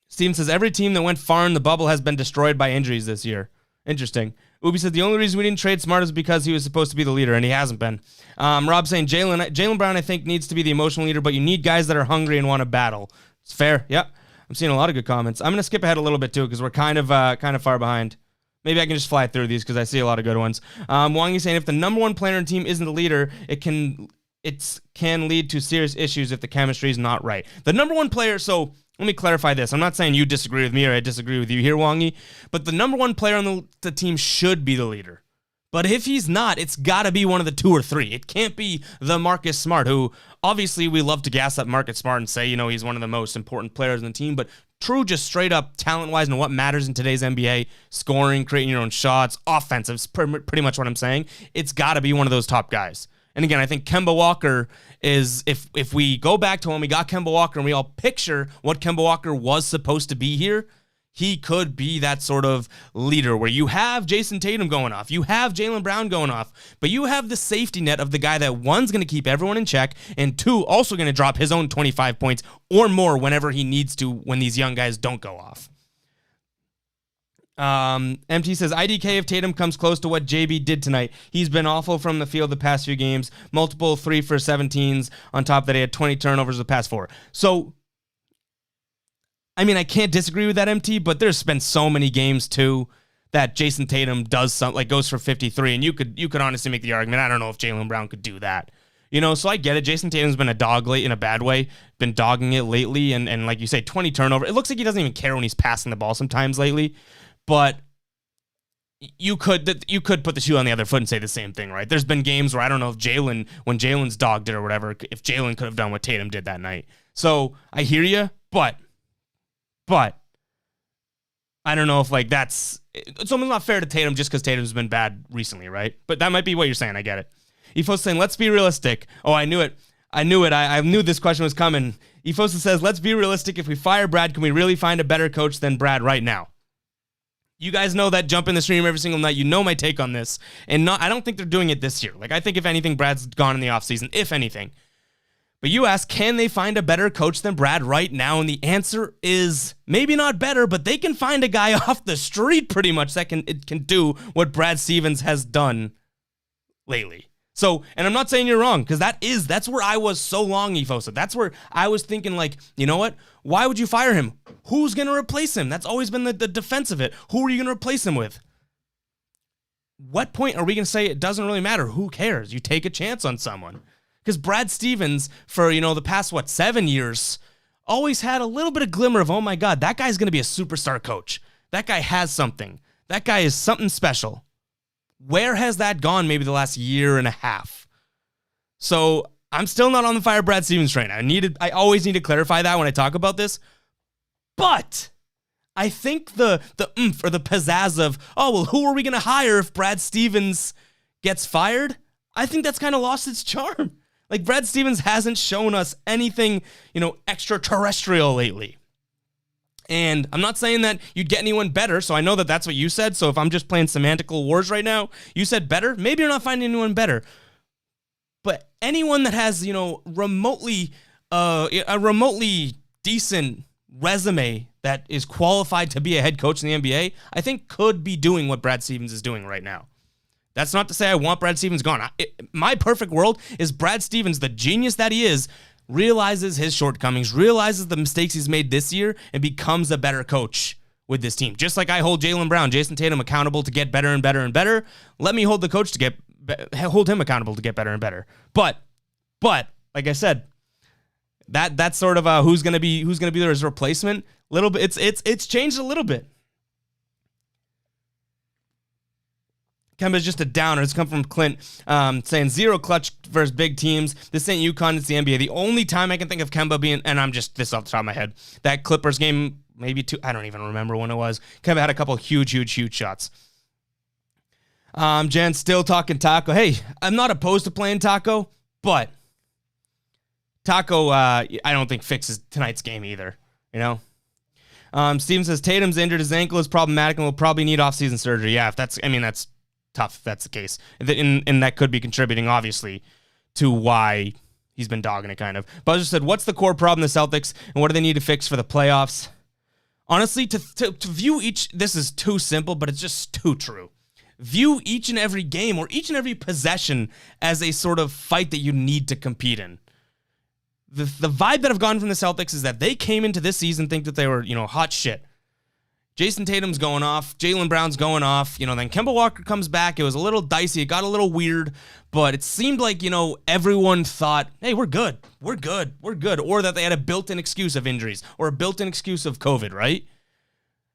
Steven says, every team that went far in the bubble has been destroyed by injuries this year. Interesting. Ubi said the only reason we didn't trade Smart is because he was supposed to be the leader, and he hasn't been. Rob saying Jaylen Brown, I think, needs to be the emotional leader, but you need guys that are hungry and want to battle. It's fair. Yep. I'm seeing a lot of good comments. I'm going to skip ahead a little bit, too, because we're kind of far behind. Maybe I can just fly through these because I see a lot of good ones. Wangi saying, if the number one player in the team isn't the leader, it can lead to serious issues if the chemistry is not right. The number one player, so let me clarify this. I'm not saying you disagree with me or I disagree with you here, Wangi, but the number one player on the team should be the leader. But if he's not, it's got to be one of the 2 or 3. It can't be the Marcus Smart, who obviously we love to gas up Marcus Smart and say, he's one of the most important players in the team, but true, just straight up talent-wise and what matters in today's NBA, scoring, creating your own shots, offensive, is pretty much what I'm saying. It's got to be one of those top guys. And again, I think Kemba Walker is, if we go back to when we got Kemba Walker and we all picture what Kemba Walker was supposed to be here, he could be that sort of leader where you have Jason Tatum going off, you have Jaylen Brown going off, but you have the safety net of the guy that, one's going to keep everyone in check, and 2, also going to drop his own 25 points or more whenever he needs to when these young guys don't go off. MT says, IDK if Tatum comes close to what JB did tonight. He's been awful from the field the past few games. Multiple 3 for 17s on top of that. He had 20 turnovers the past 4. So, I mean, I can't disagree with that, MT, but there's been so many games, too, that Jason Tatum does something, like goes for 53, and you could honestly make the argument, I don't know if Jaylen Brown could do that. So I get it. Jason Tatum's been a dog late in a bad way, been dogging it lately, and like you say, 20 turnovers. It looks like he doesn't even care when he's passing the ball sometimes lately, but you could put the shoe on the other foot and say the same thing, right? There's been games where I don't know if when Jalen's dogged it or whatever, if Jaylen could have done what Tatum did that night. So I hear you, but I don't know if it's almost not fair to Tatum just because Tatum's been bad recently, right? But that might be what you're saying. I get it. Efos saying, let's be realistic. Oh, I knew it. I knew this question was coming. Efos says, let's be realistic. If we fire Brad, can we really find a better coach than Brad right now? You guys know that jump in the stream every single night. You know my take on this. And I don't think they're doing it this year. Like, I think if anything, Brad's gone in the offseason, if anything. But you ask, can they find a better coach than Brad right now? And the answer is maybe not better, but they can find a guy off the street pretty much that can do what Brad Stevens has done lately. So, and I'm not saying you're wrong, because that's where I was so long, Efosa. That's where I was thinking, like, you know what? Why would you fire him? Who's going to replace him? That's always been the defense of it. Who are you going to replace him with? What point are we going to say it doesn't really matter? Who cares? You take a chance on someone. Because Brad Stevens, for, the past, 7 years, always had a little bit of glimmer of, oh my God, that guy's going to be a superstar coach. That guy has something. That guy is something special. Where has that gone maybe the last year and a half? So I'm still not on the fire Brad Stevens train. I always need to clarify that when I talk about this. But I think the oomph or the pizzazz of, oh, well, who are we going to hire if Brad Stevens gets fired? I think that's kind of lost its charm. Like, Brad Stevens hasn't shown us anything, extraterrestrial lately. And I'm not saying that you'd get anyone better, so I know that that's what you said. So if I'm just playing semantical wars right now, you said better. Maybe you're not finding anyone better. But anyone that has, a remotely decent resume that is qualified to be a head coach in the NBA, I think could be doing what Brad Stevens is doing right now. That's not to say I want Brad Stevens gone. My perfect world is Brad Stevens, the genius that he is, realizes his shortcomings, realizes the mistakes he's made this year, and becomes a better coach with this team. Just like I hold Jaylen Brown, Jason Tatum accountable to get better and better and better, let me hold the coach hold him accountable to get better and better. But like I said, that's sort of who's gonna be his replacement. Little bit, it's changed a little bit. Kemba's just a downer. It's come from Clint saying zero clutch versus big teams. This ain't UConn, it's the NBA. The only time I can think of Kemba being, and I'm just this off the top of my head, that Clippers game, maybe two, I don't even remember when it was. Kemba had a couple huge shots. Jen still talking Taco. Hey, I'm not opposed to playing Taco, but Taco, I don't think fixes tonight's game either, Steven says Tatum's injured. His ankle is problematic and will probably need off-season surgery. Yeah, that's tough if that's the case. And that could be contributing, obviously, to why he's been dogging it, kind of. Buzzer said, what's the core problem in the Celtics, and what do they need to fix for the playoffs? Honestly, to view each, this is too simple, but it's just too true. View each and every game or each and every possession as a sort of fight that you need to compete in. The vibe that I've gotten from the Celtics is that they came into this season think that they were, hot shit. Jason Tatum's going off. Jaylen Brown's going off. Then Kemba Walker comes back. It was a little dicey. It got a little weird, but it seemed like, everyone thought, hey, we're good. We're good. We're good. Or that they had a built-in excuse of injuries or a built-in excuse of COVID, right?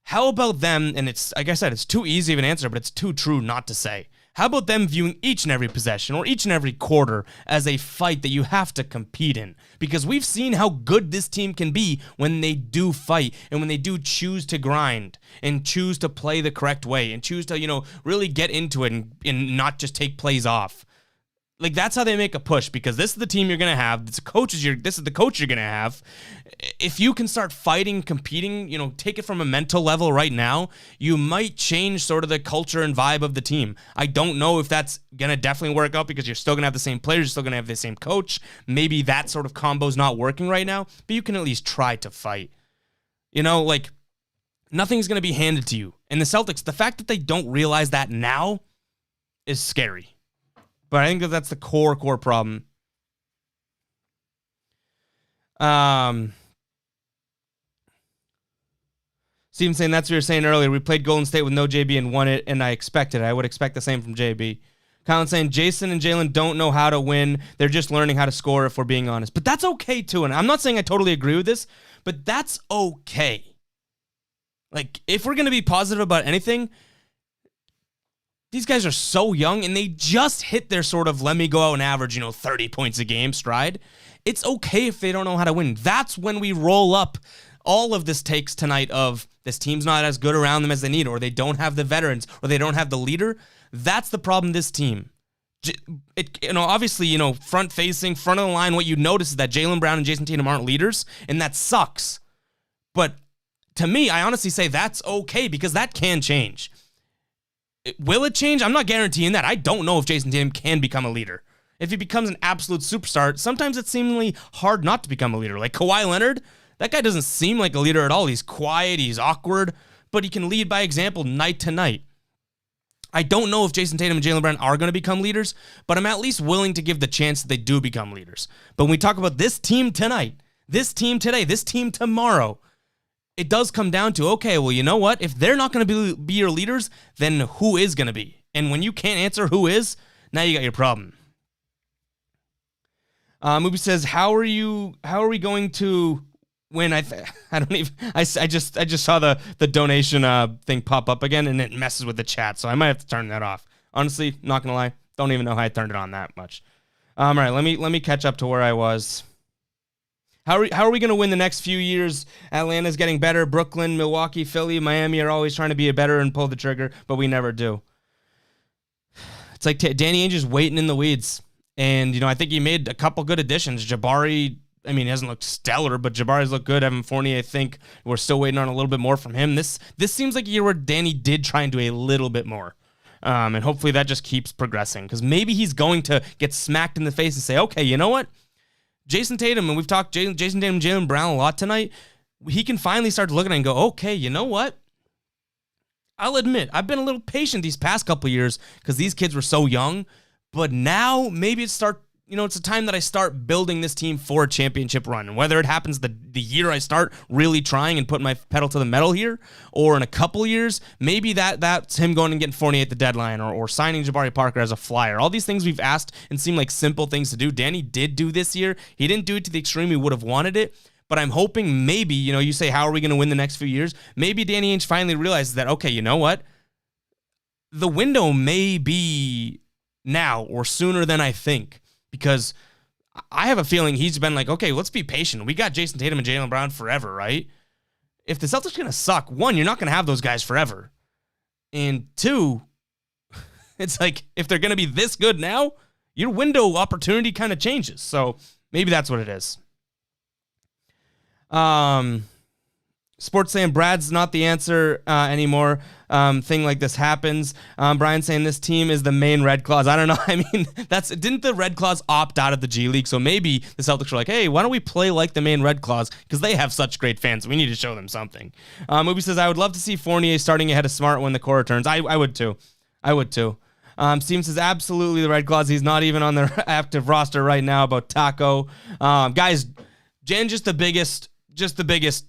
How about them, and it's, like I said, it's too easy of an answer, but it's too true not to say. How about them viewing each and every possession or each and every quarter as a fight that you have to compete in? Because we've seen how good this team can be when they do fight and when they do choose to grind and choose to play the correct way and choose to, really get into it and not just take plays off. Like, that's how they make a push, because this is the team you're going to have. This is the coach you're going to have. If you can start fighting, competing, take it from a mental level right now, you might change sort of the culture and vibe of the team. I don't know if that's going to definitely work out, because you're still going to have the same players, you're still going to have the same coach. Maybe that sort of combo's not working right now, but you can at least try to fight. Nothing's going to be handed to you. And the Celtics, the fact that they don't realize that now is scary. But I think that's the core problem. Steven saying that's what you were saying earlier. We played Golden State with no JB and won it, and I expected it. I would expect the same from JB. Colin saying Jason and Jaylen don't know how to win. They're just learning how to score, if we're being honest. But that's okay, too. And I'm not saying I totally agree with this, but that's okay. Like, if we're going to be positive about anything, these guys are so young, and they just hit their sort of let me go out and average, 30 points a game stride. It's okay if they don't know how to win. That's when we roll up all of this takes tonight of this team's not as good around them as they need, or they don't have the veterans, or they don't have the leader. That's the problem, this team. Obviously, front-facing, front of the line, what you notice is that Jaylen Brown and Jason Tatum aren't leaders, and that sucks. But to me, I honestly say that's okay, because that can change. Will it change? I'm not guaranteeing that. I don't know if Jason Tatum can become a leader. If he becomes an absolute superstar, sometimes it's seemingly hard not to become a leader. Like Kawhi Leonard, that guy doesn't seem like a leader at all. He's quiet, he's awkward, but he can lead by example night to night. I don't know if Jason Tatum and Jaylen Brown are going to become leaders, but I'm at least willing to give the chance that they do become leaders. But when we talk about this team tonight, this team today, this team tomorrow, it does come down to, okay, well, you know what? If they're not going to be your leaders, then who is going to be? And when you can't answer who is, now you got your problem. Movie says, how are we going to win? I just saw the donation thing pop up again, and it messes with the chat, so I might have to turn that off. Honestly, not gonna lie, don't even know how I turned it on that much. All right, let me catch up to where I was. How are we gonna win the next few years? Atlanta's getting better. Brooklyn, Milwaukee, Philly, Miami are always trying to be better and pull the trigger, but we never do. It's like Danny Ainge is waiting in the weeds. And, I think he made a couple good additions. Jabari, he hasn't looked stellar, but Jabari's looked good. Evan Fournier, I think we're still waiting on a little bit more from him. This seems like a year where Danny did try and do a little bit more. And hopefully that just keeps progressing. Because maybe he's going to get smacked in the face and say, okay, you know what? Jason Tatum, and we've talked Jason Tatum and Jaylen Brown a lot tonight, he can finally start looking at it and go, okay, you know what? I'll admit, I've been a little patient these past couple of years because these kids were so young. But now maybe it's a time that I start building this team for a championship run. And whether it happens the year I start really trying and putting my pedal to the metal here, or in a couple years, maybe that's him going and getting Fournier at the deadline, or signing Jabari Parker as a flyer. All these things we've asked and seem like simple things to do. Danny did do this year. He didn't do it to the extreme he would have wanted it. But I'm hoping maybe, you say, how are we going to win the next few years? Maybe Danny Ainge finally realizes that, okay, you know what? The window may be now or sooner than I think, because I have a feeling he's been like, okay, let's be patient. We got Jason Tatum and Jaylen Brown forever, right? If the Celtics are going to suck, one, you're not going to have those guys forever. And two, it's like, if they're going to be this good now, your window opportunity kind of changes. So maybe that's what it is. Sports saying Brad's not the answer anymore. Thing like this happens. Brian saying this team is the main Red Claws. I don't know. Didn't the Red Claws opt out of the G League? So maybe the Celtics were like, hey, why don't we play like the main Red Claws? Because they have such great fans. We need to show them something. Movie says, I would love to see Fournier starting ahead of Smart when the core returns. I would too. Steven says, absolutely the Red Claws. He's not even on their active roster right now. About Taco. Guys, Jen just the biggest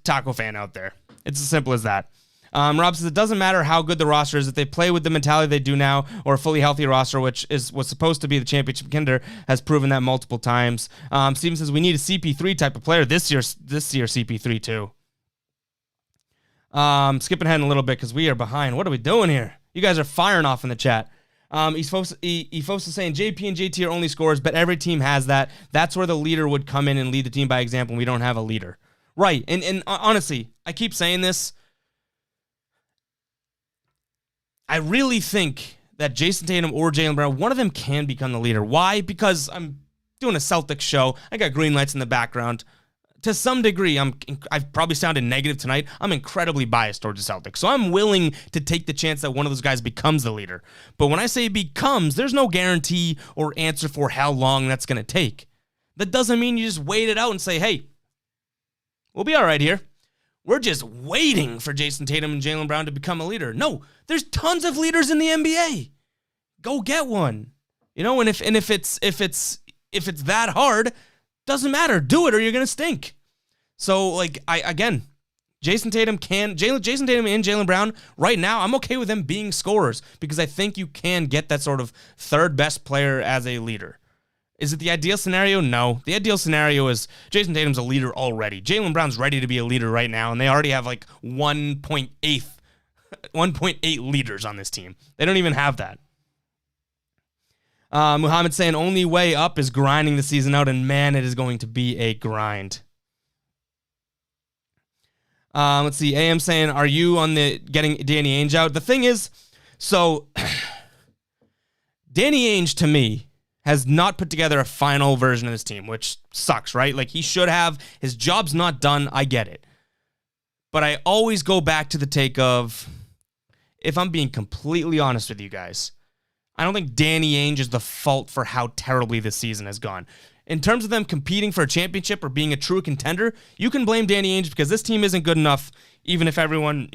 Taco fan out there. It's as simple as that. Rob says, it doesn't matter how good the roster is. If they play with the mentality they do now, or a fully healthy roster, which was supposed to be the championship contender, has proven that multiple times. Steven says, we need a CP3 type of player this year CP3 too. Skipping ahead a little bit because we are behind. What are we doing here? You guys are firing off in the chat. Ephos is saying JP and JT are only scorers, but every team has that. That's where the leader would come in and lead the team by example. We don't have a leader. Right. And honestly, I keep saying this. I really think that Jason Tatum or Jaylen Brown, one of them can become the leader. Why? Because I'm doing a Celtics show. I got green lights in the background. To some degree, I've probably sounded negative tonight. I'm incredibly biased towards the Celtics. So I'm willing to take the chance that one of those guys becomes the leader. But when I say becomes, there's no guarantee or answer for how long that's going to take. That doesn't mean you just wait it out and say, hey, we'll be all right here. We're just waiting for Jason Tatum and Jaylen Brown to become a leader. No, there's tons of leaders in the NBA. Go get one. And if it's that hard, doesn't matter. Do it or you're gonna stink. So Jason Tatum and Jaylen Brown right now, I'm okay with them being scorers because I think you can get that sort of third best player as a leader. Is it the ideal scenario? No. The ideal scenario is Jason Tatum's a leader already. Jaylen Brown's ready to be a leader right now, and they already have 1.8 leaders on this team. They don't even have that. Muhammad saying only way up is grinding the season out, and man, it is going to be a grind. Let's see. AM saying, are you on the getting Danny Ainge out? The thing is, so Danny Ainge to me has not put together a final version of this team, which sucks, right? He should have. His job's not done. I get it. But I always go back to the take of, if I'm being completely honest with you guys, I don't think Danny Ainge is the fault for how terribly this season has gone. In terms of them competing for a championship or being a true contender, you can blame Danny Ainge because this team isn't good enough, even if everyone,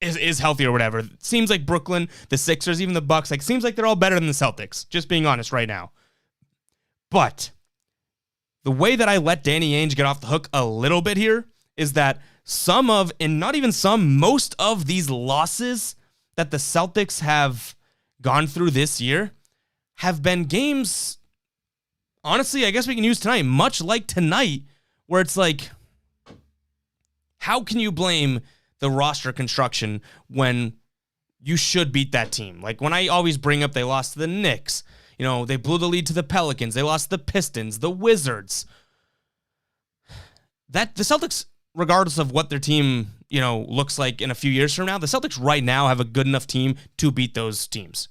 is healthy or whatever. It seems like Brooklyn, the Sixers, even the Bucks, seems like they're all better than the Celtics, just being honest right now. But the way that I let Danny Ainge get off the hook a little bit here is that most of these losses that the Celtics have gone through this year have been games, honestly, I guess we can use tonight, much like tonight, where it's like, how can you blame the roster construction when you should beat that team? Like when I always bring up they lost to the Knicks, they blew the lead to the Pelicans, they lost to the Pistons, the Wizards. That the Celtics, regardless of what their team, looks like in a few years from now, the Celtics right now have a good enough team to beat those teams.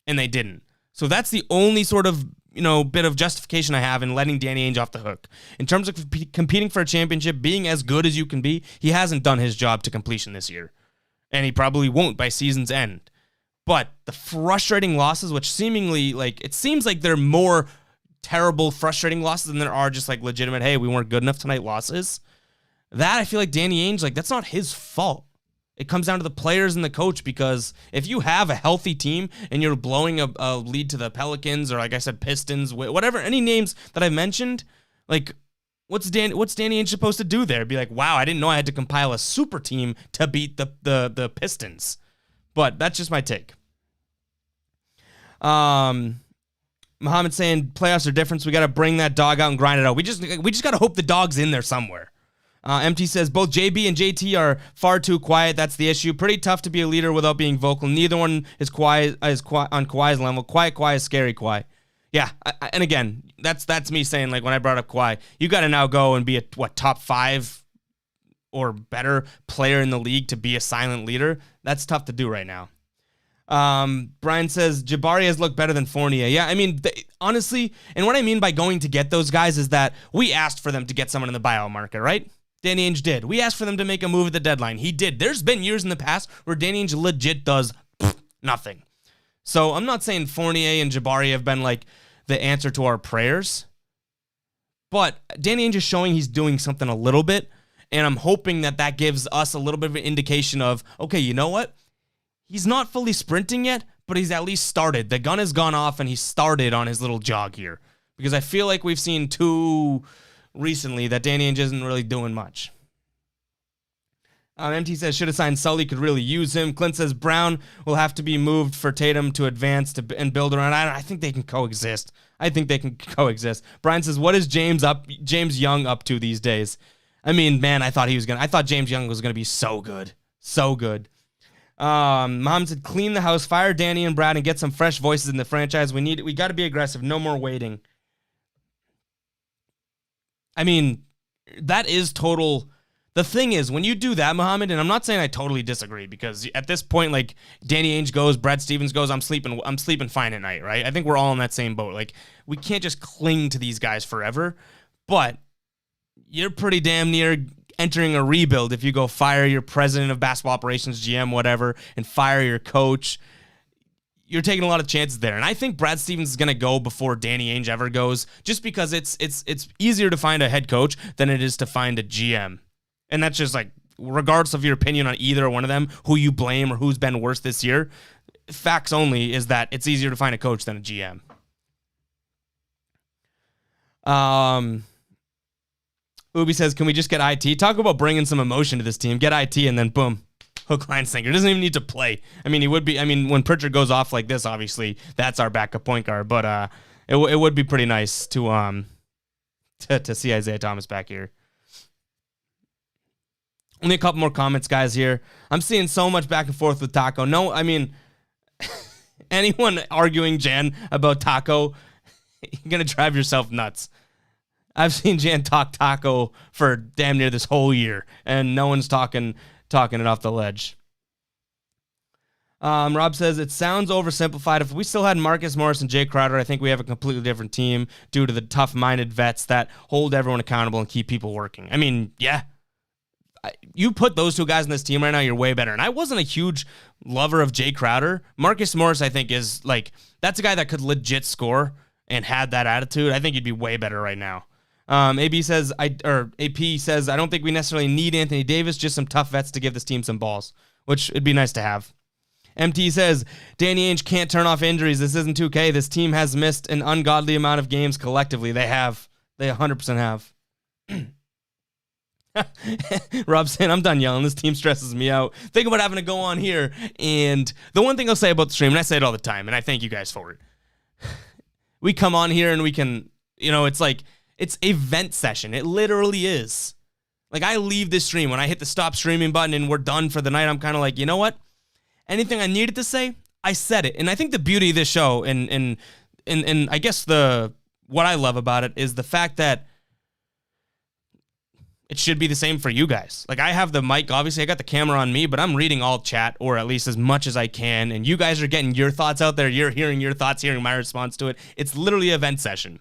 And they didn't. So that's the only sort of, bit of justification I have in letting Danny Ainge off the hook. In terms of competing for a championship, being as good as you can be, he hasn't done his job to completion this year. And he probably won't by season's end. But the frustrating losses, which seemingly, it seems like they're more terrible, frustrating losses than there are just legitimate, hey, we weren't good enough tonight losses. That, I feel like Danny Ainge, that's not his fault. It comes down to the players and the coach, because if you have a healthy team and you're blowing a lead to the Pelicans or, like I said, Pistons, whatever, any names that I mentioned, what's Danny Ainge supposed to do there? Be like, wow, I didn't know I had to compile a super team to beat the Pistons. But that's just my take. Muhammad saying playoffs are different, so we got to bring that dog out and grind it out. We just got to hope the dog's in there somewhere. MT says, both JB and JT are far too quiet. That's the issue. Pretty tough to be a leader without being vocal. Neither one is quiet on Kawhi's level. Quiet is scary Kawhi. Yeah, and again, that's me saying, when I brought up Kawhi, you got to now go and be a, top 5 or better player in the league to be a silent leader. That's tough to do right now. Brian says, Jabari has looked better than Fournier. Yeah, honestly, and what I mean by going to get those guys is that we asked for them to get someone in the buyout market, right? Danny Ainge did. We asked for them to make a move at the deadline. He did. There's been years in the past where Danny Ainge legit does nothing. So I'm not saying Fournier and Jabari have been the answer to our prayers, but Danny Ainge is showing he's doing something a little bit, and I'm hoping that gives us a little bit of an indication of, okay, you know what? He's not fully sprinting yet, but he's at least started. The gun has gone off, and he started on his little jog here, because I feel like we've seen too recently that Danny Ainge isn't really doing much. MT says, should have signed Sully, could really use him. Clint says, Brown will have to be moved for Tatum to advance and build around. I think they can coexist. Brian says, what is James Young up to these days? Man, I thought James Young was going to be so good. So good. Mom said, clean the house, fire Danny and Brad, and get some fresh voices in the franchise. We got to be aggressive. No more waiting. That is total. The thing is, when you do that, Muhammad, and I'm not saying I totally disagree, because at this point, Danny Ainge goes, Brad Stevens goes, I'm sleeping fine at night, right? I think we're all in that same boat. We can't just cling to these guys forever, but you're pretty damn near entering a rebuild if you go fire your president of basketball operations, GM, whatever, and fire your coach. You're taking a lot of chances there. And I think Brad Stevens is going to go before Danny Ainge ever goes, just because it's easier to find a head coach than it is to find a GM. And that's just regardless of your opinion on either one of them, who you blame or who's been worse this year, facts only is that it's easier to find a coach than a GM. Ubi says, can we just get IT? Talk about bringing some emotion to this team. Get IT and then boom. Hook, line, sinker. Doesn't even need to play. He would be. When Pritchard goes off like this, obviously that's our backup point guard. But it would be pretty nice to see Isaiah Thomas back here. Only a couple more comments, guys. Here, I'm seeing so much back and forth with Taco. No, anyone arguing Jan about Taco, you're gonna drive yourself nuts. I've seen Jan talk Taco for damn near this whole year, and no one's talking it off the ledge. Rob says, it sounds oversimplified. If we still had Marcus Morris and Jay Crowder, I think we have a completely different team due to the tough-minded vets that hold everyone accountable and keep people working. Yeah. you put those two guys on this team right now, you're way better. And I wasn't a huge lover of Jay Crowder. Marcus Morris, I think, is like, that's a guy that could legit score and had that attitude. I think he'd be way better right now. AP says, I don't think we necessarily need Anthony Davis, just some tough vets to give this team some balls, which it'd be nice to have. MT says, Danny Ainge can't turn off injuries. This isn't 2K. This team has missed an ungodly amount of games collectively. They have. They 100% have. Rob saying, I'm done yelling. This team stresses me out. Think about having to go on here. And the one thing I'll say about the stream, and I say it all the time, and I thank you guys for it. We come on here and we can, it's like, it's a vent session. It literally is. Like, I leave this stream. When I hit the stop streaming button and we're done for the night, I'm kind of like, you know what? Anything I needed to say, I said it. And I think the beauty of this show and I guess what I love about it is the fact that it should be the same for you guys. Like, I have the mic, obviously I got the camera on me, but I'm reading all chat, or at least as much as I can, and you guys are getting your thoughts out there. You're hearing your thoughts, hearing my response to it. It's literally a vent session.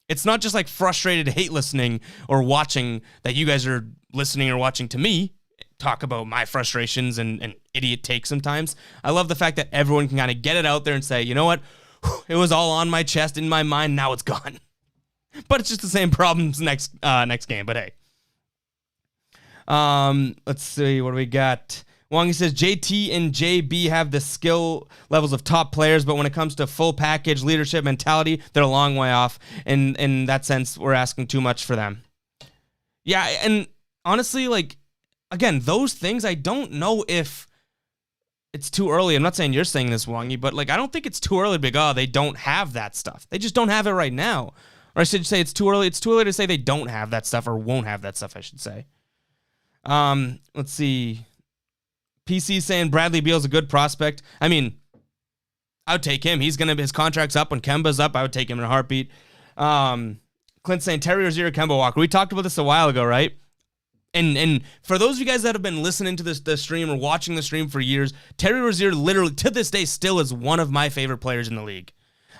It's not just like frustrated hate listening or watching that you guys are listening or watching to me talk about my frustrations and idiot takes sometimes. I love the fact that everyone can kind of get it out there and say, you know what? It was all on my chest, in my mind, now it's gone. But it's just the same problems next game, but hey. Let's see, what do we got? Wongy says, JT and JB have the skill levels of top players, but when it comes to full package leadership mentality, they're a long way off. And in that sense, we're asking too much for them. Yeah, and honestly, like, again, those things, I don't know if it's too early. I'm not saying you're saying this, Wongy, but like, I don't think it's too early to be like, oh, they don't have that stuff. They just don't have it right now. Or I should say it's too early. It's too early to say they don't have that stuff or won't have that stuff, I should say. Let's see. PC saying Bradley Beal's a good prospect. I mean, I would take him. His contract's up when Kemba's up. I would take him in a heartbeat. Clint saying Terry Rozier, Kemba Walker. We talked about this a while ago, right? And for those of you guys that have been listening to the stream or watching the stream for years, Terry Rozier literally, to this day, still is one of my favorite players in the league.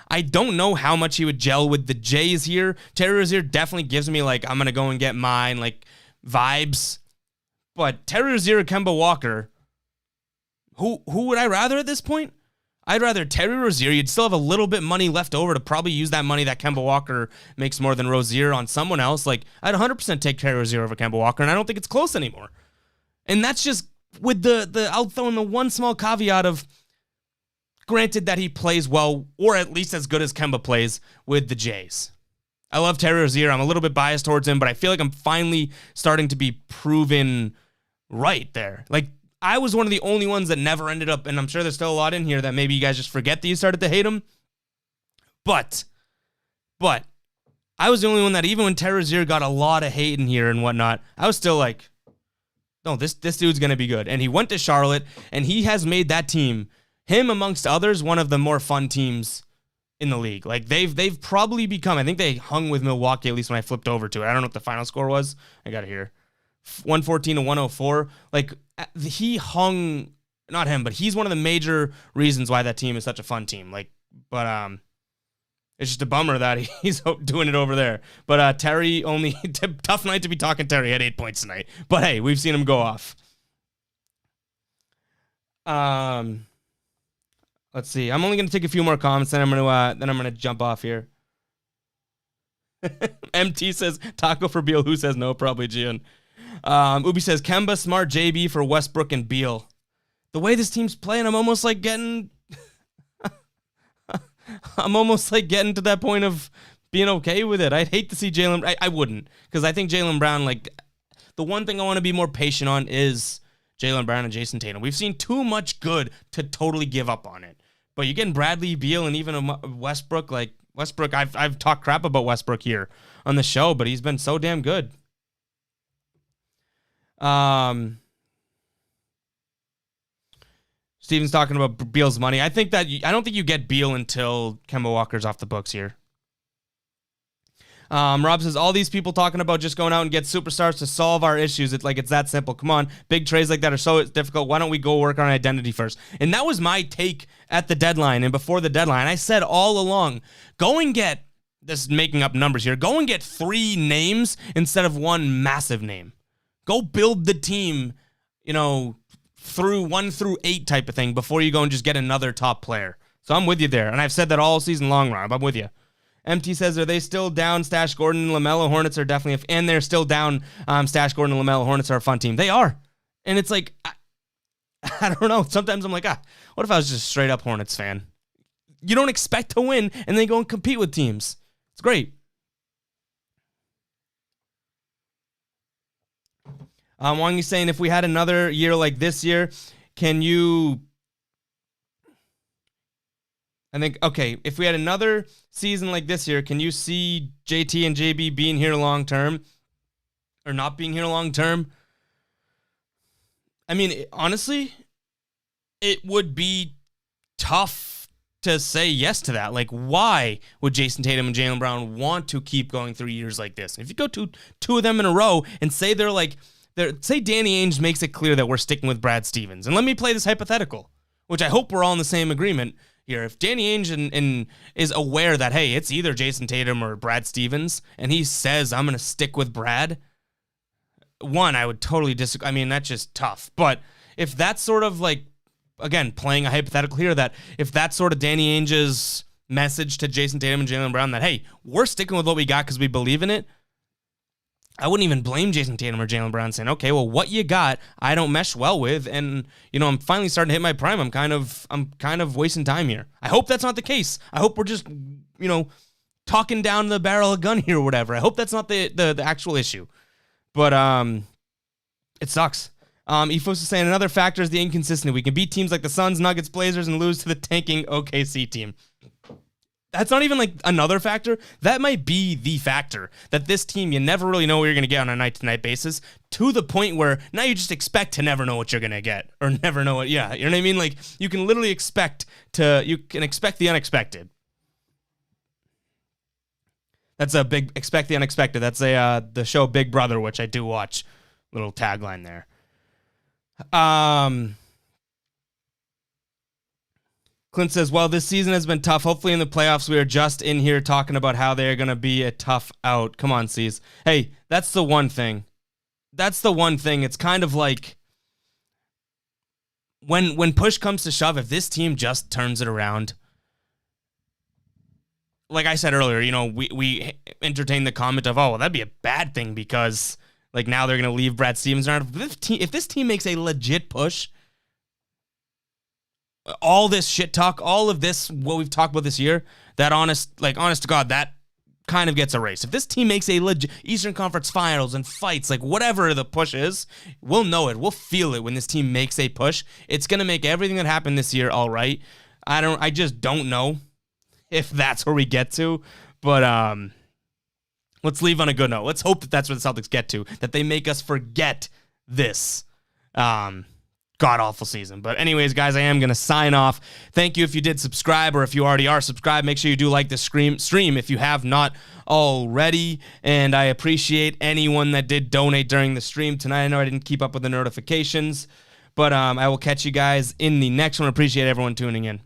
I don't know how much he would gel with the Jays here. Terry Rozier definitely gives me, like, I'm going to go and get mine, like, vibes. But Terry Rozier, Kemba Walker, who would I rather at this point? I'd rather Terry Rozier. You'd still have a little bit money left over to probably use that money that Kemba Walker makes more than Rozier on someone else. Like, I'd 100% take Terry Rozier over Kemba Walker, and I don't think it's close anymore. And that's just with the I'll throw in the one small caveat of, granted that he plays well, or at least as good as Kemba plays with the Jays. I love Terry Rozier. I'm a little bit biased towards him, but I feel like I'm finally starting to be proven right there. Like, I was one of the only ones that never ended up, and I'm sure there's still a lot in here that maybe you guys just forget that you started to hate him. But I was the only one that, even when Terry Rozier got a lot of hate in here and whatnot, I was still like, no, this dude's going to be good. And he went to Charlotte, and he has made that team, him amongst others, one of the more fun teams in the league. Like, they've probably become, I think they hung with Milwaukee, at least when I flipped over to it. I don't know what the final score was. I got it here. 114 to 104. Like, he hung, not him, but he's one of the major reasons why that team is such a fun team. Like, but it's just a bummer that he's doing it over there. But Terry, only tough night to be talking Terry, had 8 points tonight. But hey, we've seen him go off. Let's see. I'm only going to take a few more comments, then I'm going to jump off here. MT says Taco for Beal. Who says no? Probably Gian. Ubi says Kemba, Smart, JB for Westbrook and Beal. The way this team's playing, I'm almost like getting to that point of being okay with it. I'd hate to see Jaylen. I wouldn't, because I think Jaylen Brown, like, the one thing I want to be more patient on is Jaylen Brown and Jason Tatum. We've seen too much good to totally give up on it. But you're getting Bradley Beal and even Westbrook. Like, Westbrook, I've talked crap about Westbrook here on the show, but he's been so damn good. Steven's talking about Beal's money. I don't think you get Beal until Kemba Walker's off the books here. Rob says, all these people talking about just going out and get superstars to solve our issues. It's like, it's that simple. Come on. Big trades like that are so difficult. Why don't we go work on identity first? And that was my take at the deadline and before the deadline. I said all along, go and get, this is making up numbers here, go and get 3 names instead of one massive name. Go build the team, through 1 through 8 type of thing before you go and just get another top player. So I'm with you there. And I've said that all season long, Rob. I'm with you. MT says, are they still down? Stash Gordon and LaMelo Hornets are definitely, and they're still down. Stash Gordon and LaMelo Hornets are a fun team. They are. And it's like, I don't know. Sometimes I'm like, what if I was just a straight up Hornets fan? You don't expect to win and then go and compete with teams. It's great. Wang is saying, if we had another year like this year, if we had another season like this year, can you see JT and JB being here long term or not being here long term? I mean, honestly, it would be tough to say yes to that. Like, why would Jason Tatum and Jaylen Brown want to keep going through years like this? And if you go to two of them in a row and say say Danny Ainge makes it clear that we're sticking with Brad Stevens, and let me play this hypothetical, which I hope we're all in the same agreement here. If Danny Ainge is aware that, hey, it's either Jason Tatum or Brad Stevens, and he says, I'm going to stick with Brad, I would totally disagree. I mean, that's just tough. But if that's sort of like, again, playing a hypothetical here, that if that's sort of Danny Ainge's message to Jason Tatum and Jaylen Brown that, hey, we're sticking with what we got because we believe in it, I wouldn't even blame Jason Tatum or Jaylen Brown saying, okay, well, what you got, I don't mesh well with, and I'm finally starting to hit my prime. I'm kind of wasting time here. I hope that's not the case. I hope we're just, talking down the barrel of a gun here or whatever. I hope that's not the actual issue. But it sucks. Efos is saying another factor is the inconsistency. We can beat teams like the Suns, Nuggets, Blazers, and lose to the tanking OKC team. That's not even like another factor. That might be the factor that this team, you never really know what you're going to get on a night-to-night basis, to the point where now you just expect to never know what you're going to get or never know what. Yeah, you know what I mean? Like, you can literally expect the unexpected. That's a big expect the unexpected. That's the show Big Brother, which I do watch. Little tagline there. Clint says, well, this season has been tough. Hopefully in the playoffs, we are just in here talking about how they're going to be a tough out. Come on, C's. Hey, that's the one thing. It's kind of like when push comes to shove, if this team just turns it around, like I said earlier, we entertained the comment of, oh, well, that'd be a bad thing because like now they're going to leave Brad Stevens around. If this team makes a legit push, all this shit talk, all of this, what we've talked about this year, that honest to God, that kind of gets erased. If this team makes a legit Eastern Conference Finals and fights, like whatever the push is, we'll know it. We'll feel it when this team makes a push. It's going to make everything that happened this year all right. I just don't know if that's where we get to, but let's leave on a good note. Let's hope that that's where the Celtics get to, that they make us forget this god-awful season. But anyways, guys, I am going to sign off. Thank you if you did subscribe, or if you already are subscribed, make sure you do like the stream if you have not already. And I appreciate anyone that did donate during the stream tonight. I know I didn't keep up with the notifications, but I will catch you guys in the next one. Appreciate everyone tuning in.